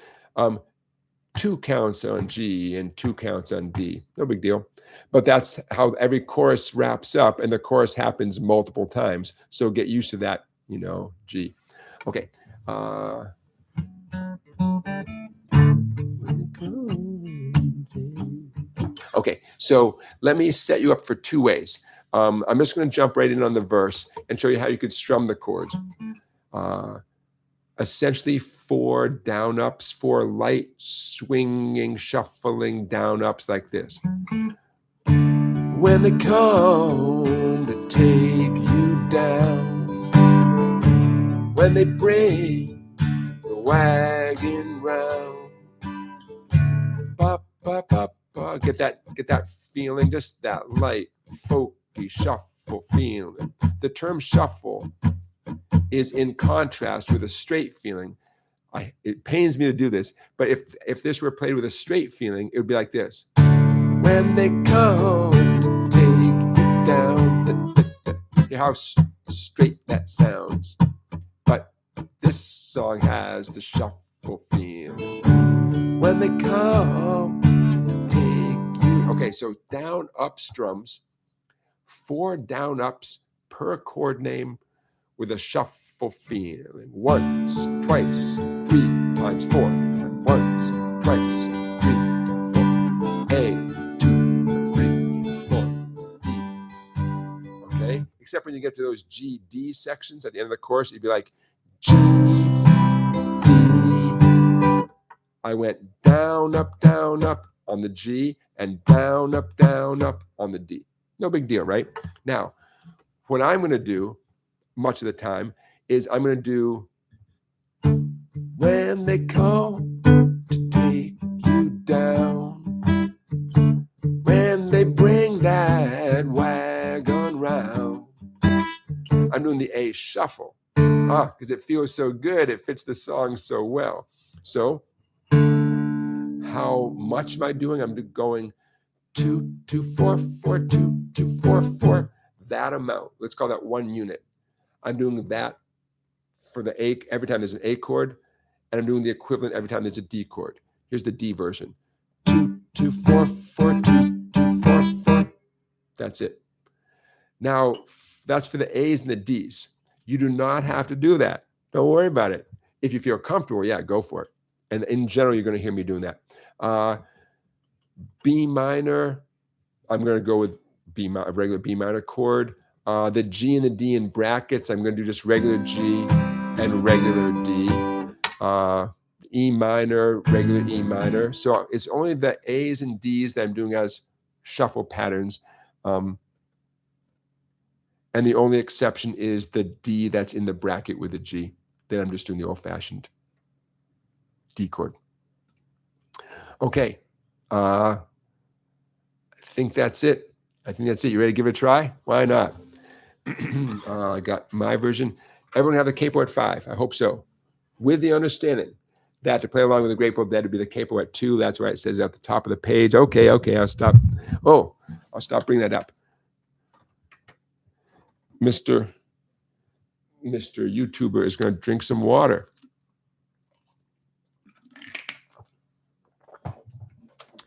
2 counts on G and 2 counts on D. No big deal. But that's how every chorus wraps up, and the chorus happens multiple times. So get used to that, you know, G. Okay. Okay, so let me set you up for 2 ways. I'm just going to jump right in on the verse and show you how you could strum the chords. Essentially 4 down-ups, 4 light, swinging, shuffling down-ups like this. When they come to take you down, when they bring the wagon round, ba, ba, ba, ba. Get that feeling, just that light, folky, shuffle feeling. The term shuffle is in contrast with a straight feeling. It pains me to do this, but if this were played with a straight feeling, it would be like this. When they come to take you down, da, da, da. Hear how straight that sounds. But this song has the shuffle feeling. When they come to take you. Okay, so down up strums, 4 down ups per chord name with a shuffle feeling. Once, twice, 3 times 4. Once, twice, 3, 4. A, 2, 3, 4, D. Okay? Except when you get to those G, D sections at the end of the chorus, you'd be like G, D. I went down, up on the G, and down, up on the D. No big deal, right? Now, what I'm going to do much of the time is I'm going to do when they come to take you down, when they bring that wagon round. I'm doing the A shuffle because it feels so good. It fits the song so well. So how much am I doing? I'm going 2, 2, 4, 4, 2, 2, 4, 4. That amount. Let's call that 1 unit. I'm doing that for the A every time there's an A chord, and I'm doing the equivalent every time there's a D chord. Here's the D version. 2, 2, 4, 4, 2, 2, 4, 4. That's it. Now, that's for the A's and the D's. You do not have to do that. Don't worry about it. If you feel comfortable, yeah, go for it. And in general, you're going to hear me doing that. B minor, I'm going to go with a regular B minor chord. The G and the D in brackets, I'm going to do just regular G and regular D. E minor, regular E minor. So it's only the A's and D's that I'm doing as shuffle patterns. And the only exception is the D that's in the bracket with the G. Then I'm just doing the old-fashioned D chord. Okay. I think that's it. You ready to give it a try? Why not? I got my version. Everyone have the capo at 5. I hope so. With the understanding that to play along with the Grateful Dead would be the capo at 2. That's why it says at the top of the page. Okay, I'll stop. Oh, I'll stop bringing that up. Mr. YouTuber is going to drink some water.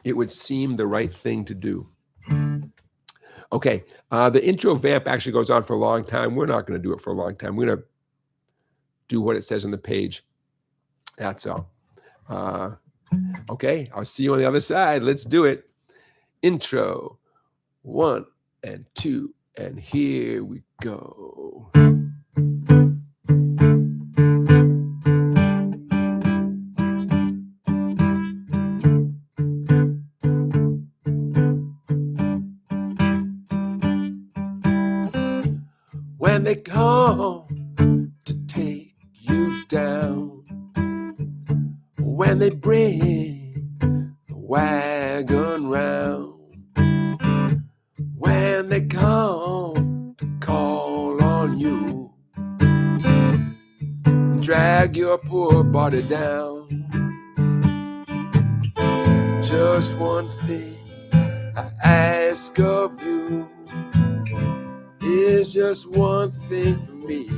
It would seem the right thing to do. Okay, the intro vamp actually goes on for a long time. We're not going to do it for a long time. We're going to do what it says on the page. That's all. Okay, I'll see you on the other side. Let's do it. Intro, 1 and 2, and here we go. When they come to take you down, when they bring the wagon round, when they come to call on you, drag your poor body down. Just one thing I ask of you, is just one thing for me.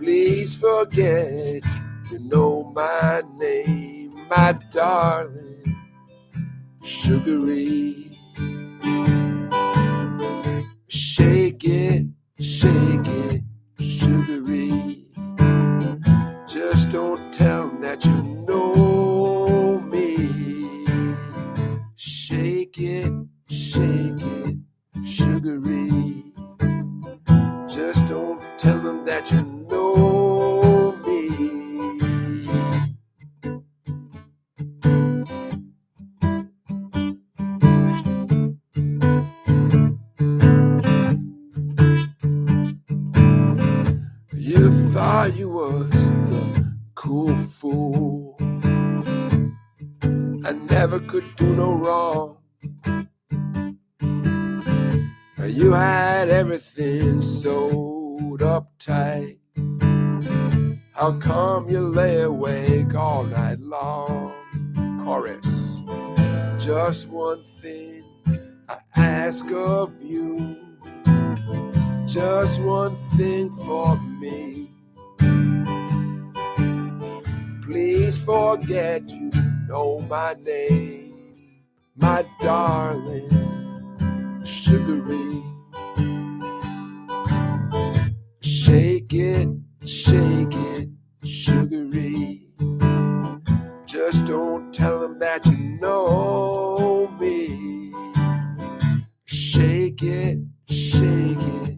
Please forget, you know my name, my darling, Sugaree. Shake it, Sugaree. Just don't tell them that you know me. Shake it, Sugaree. Just don't tell them that you know me. You thought you was the cool fool. I never could do no wrong. You had everything sewed up tight. How come you lay awake all night long? Chorus. Just one thing I ask of you. Just one thing for me. Please forget you know my name, my darling, Sugaree. Shake it, Sugaree. Just don't tell them that you know me. Shake it, Sugaree.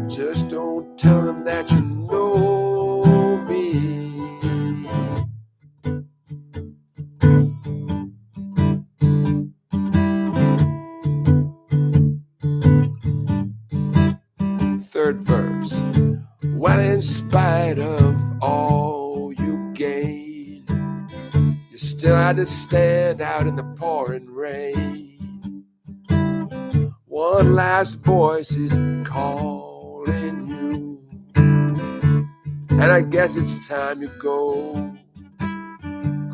Just don't tell them that you know me. Third verse. Well, in spite of all you gained, you still had to stand out in the pouring rain. One last voice is calling you, and I guess it's time you go.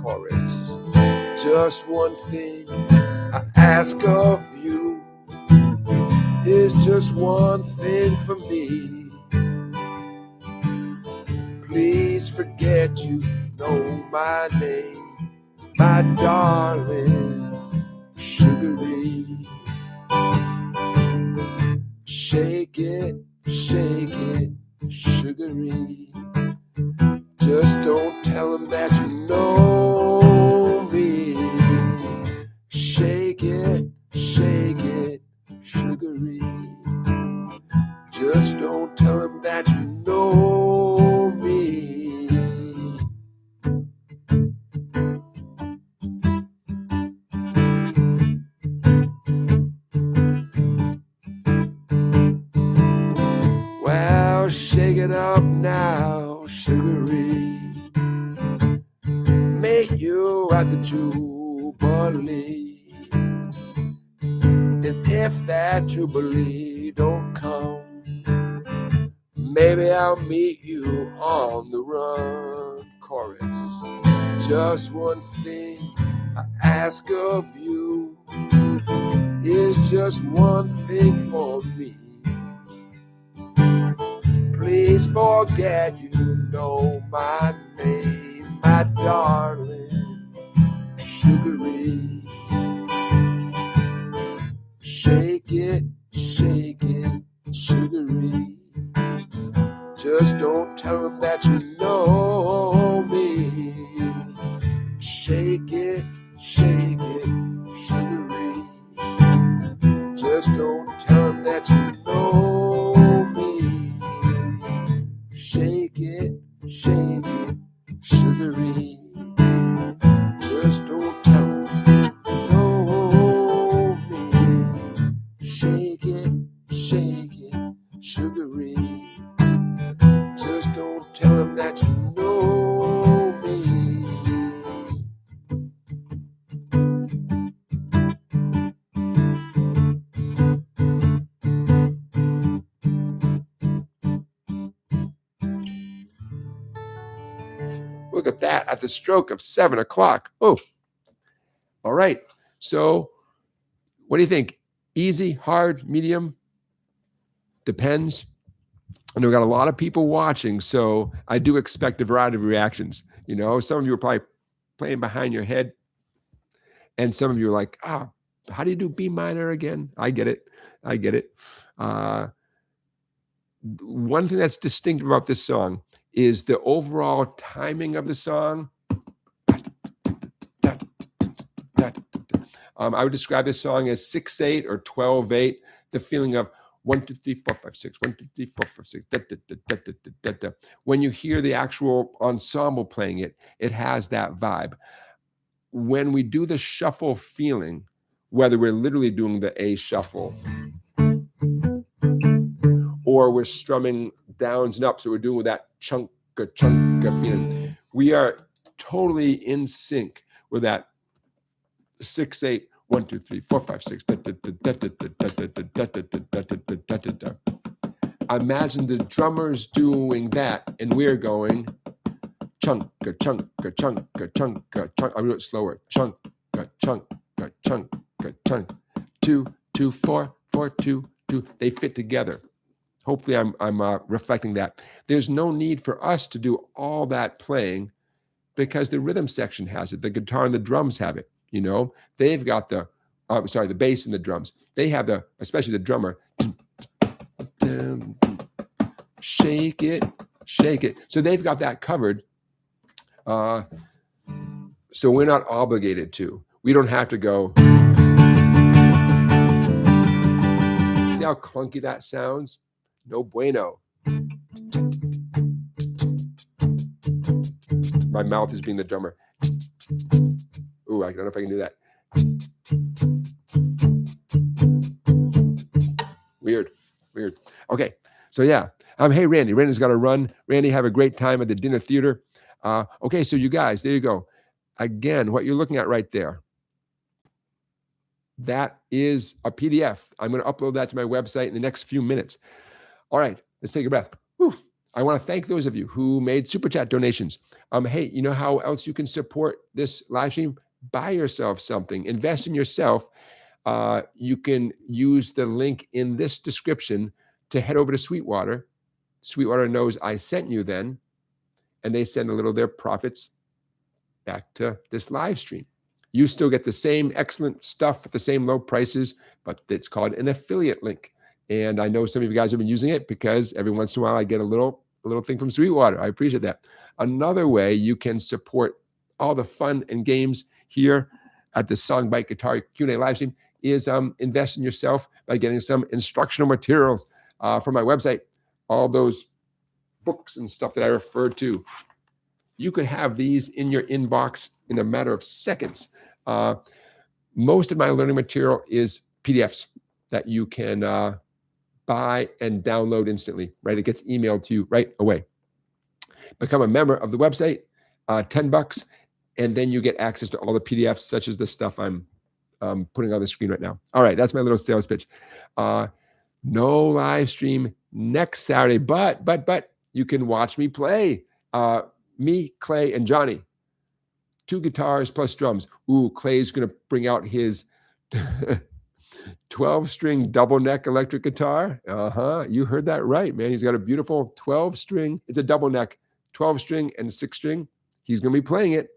Chorus. Just one thing I ask of you is just one thing for me. Please forget you know my name, my darling, Sugaree. Shake it, Sugaree. Just don't tell them that you know me. Shake it, Sugaree. Just don't tell them that you know me. Well, shake it up now, Sugaree. Meet you at the Jubilee. And if that Jubilee don't come, maybe I'll meet you on the run. Chorus. Just one thing I ask of you is just one thing for me. Please forget you know my name, my darling, Sugaree. Shake it, Sugaree. Just don't tell them that you know me. Shake it, Sugaree. Just don't tell them that you know me. Shake it, Sugaree. Just don't tell them you know me. Shake it, Sugaree. Just don't tell them that you know me. Look at that, at the stroke of 7 o'clock. Oh, all right. So what do you think? Easy, hard, medium? Depends. And we've got a lot of people watching, so I do expect a variety of reactions. You know, some of you are probably playing behind your head, and some of you are like, "Ah, how do you do B minor again?" I get it. I get it. One thing that's distinctive about this song is the overall timing of the song. I would describe this song as 6/8 or 12/8. The feeling of 1, 2, 3, 4, 5, 6, 1, 2, 3, 4, 5, 6. Da, da, da, da, da, da, da, da. When you hear the actual ensemble playing it, it has that vibe. When we do the shuffle feeling, whether we're literally doing the A shuffle or we're strumming downs and ups, so we're doing that chunka feeling, we are totally in sync with that 6/8, 1, 2, 3, 4, 5, 6. Imagine the drummers doing that, and we're going chunka, chunka, chunka, chunka, chunk. I'll do it slower. Chunka, chunka, chunka, chunk. 2, 2, 4, 4, 2, 2. They fit together. Hopefully, I'm reflecting that. There's no need for us to do all that playing because the rhythm section has it. The guitar and the drums have it. You know, they've got the bass and the drums. They have especially the drummer. Shake it, shake it. So they've got that covered. So we're not obligated to. We don't have to go. See how clunky that sounds? No bueno. My mouth is being the drummer. Ooh, I don't know if I can do that. Weird. Okay, so yeah. Hey, Randy. Randy's got to run. Randy, have a great time at the dinner theater. Okay, so you guys, there you go. Again, what you're looking at right there, that is a PDF. I'm going to upload that to my website in the next few minutes. All right, let's take a breath. Whew. I want to thank those of you who made Super Chat donations. Hey, you know how else you can support this live stream? Buy yourself something. Invest in yourself. You can use the link in this description to head over to Sweetwater. Sweetwater knows I sent you then, and they send a little of their profits back to this live stream. You still get the same excellent stuff at the same low prices, but it's called an affiliate link. And I know some of you guys have been using it because every once in a while I get a little thing from Sweetwater. I appreciate that. Another way you can support all the fun and games here at the SongBike Guitar Q&A live stream is invest in yourself by getting some instructional materials from my website. All those books and stuff that I referred to. You could have these in your inbox in a matter of seconds. Most of my learning material is PDFs that you can buy and download instantly, right? It gets emailed to you right away. Become a member of the website, $10, and then you get access to all the PDFs, such as the stuff I'm putting on the screen right now. All right, that's my little sales pitch. No live stream next Saturday, but you can watch me play. Me, Clay, and Johnny. 2 guitars plus drums. Ooh, Clay's going to bring out his 12-string double neck electric guitar. You heard that right, man. He's got a beautiful 12-string. It's a double neck, 12-string and 6-string. He's going to be playing it.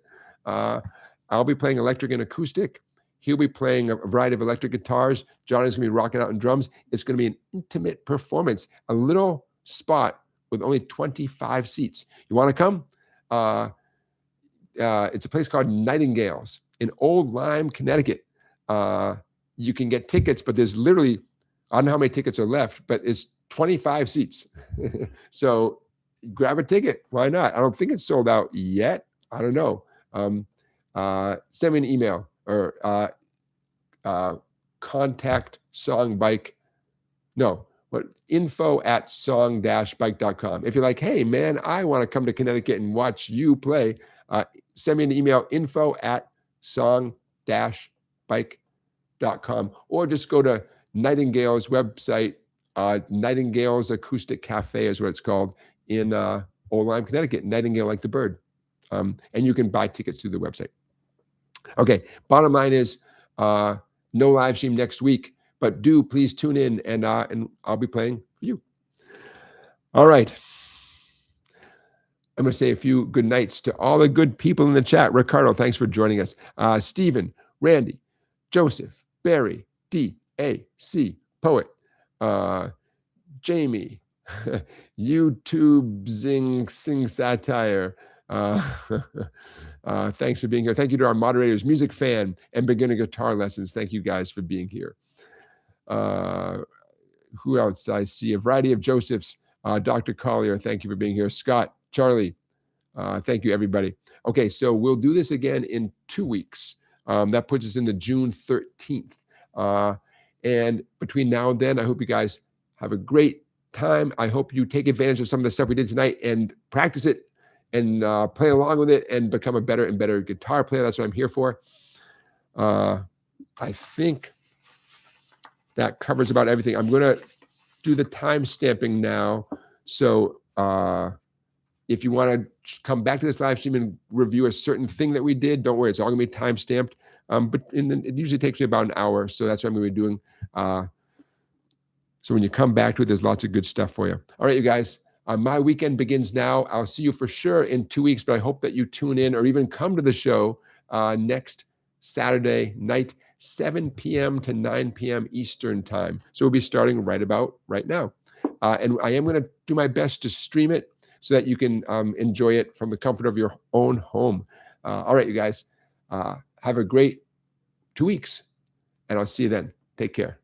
I'll be playing electric and acoustic. He'll be playing a variety of electric guitars. Johnny's going to be rocking out in drums. It's going to be an intimate performance, a little spot with only 25 seats. You want to come? It's a place called Nightingales in Old Lyme, Connecticut. You can get tickets, but there's literally, I don't know how many tickets are left, but it's 25 seats. So grab a ticket. Why not? I don't think it's sold out yet. I don't know. Send me an email or contact SongBike. No, what info@song-bike.com. If you're like, hey man, I want to come to Connecticut and watch you play, send me an email, info@song-bike.com, or just go to Nightingale's website. Nightingale's Acoustic Cafe is what it's called in Old Lyme, Connecticut. Nightingale like the bird. And you can buy tickets through the website. Okay, bottom line is no live stream next week, but do please tune in and I'll be playing for you. All right. I'm going to say a few good nights to all the good people in the chat. Ricardo, thanks for joining us. Stephen, Randy, Joseph, Barry, D.A.C., Poet, Jamie, YouTube, Sing Satire. Thanks for being here. Thank you to our moderators, Music Fan, and Beginner Guitar Lessons. Thank you guys for being here. Who else I see? A variety of Josephs. Dr. Collier, thank you for being here. Scott, Charlie, thank you, everybody. Okay, so we'll do this again in 2 weeks. That puts us into June 13th. And between now and then, I hope you guys have a great time. I hope you take advantage of some of the stuff we did tonight and practice it and play along with it and become a better and better guitar player. That's what I'm here for. I think that covers about everything. I'm going to do the time stamping now. So if you want to come back to this live stream and review a certain thing that we did, don't worry, it's all going to be time stamped. But it usually takes me about an hour. So that's what I'm going to be doing. So when you come back to it, there's lots of good stuff for you. All right, you guys, my weekend begins now. I'll see you for sure in 2 weeks, but I hope that you tune in or even come to the show next Saturday night, 7 p.m. to 9 p.m. Eastern time. So we'll be starting right now. And I am going to do my best to stream it so that you can enjoy it from the comfort of your own home. All right, you guys, have a great 2 weeks, and I'll see you then. Take care.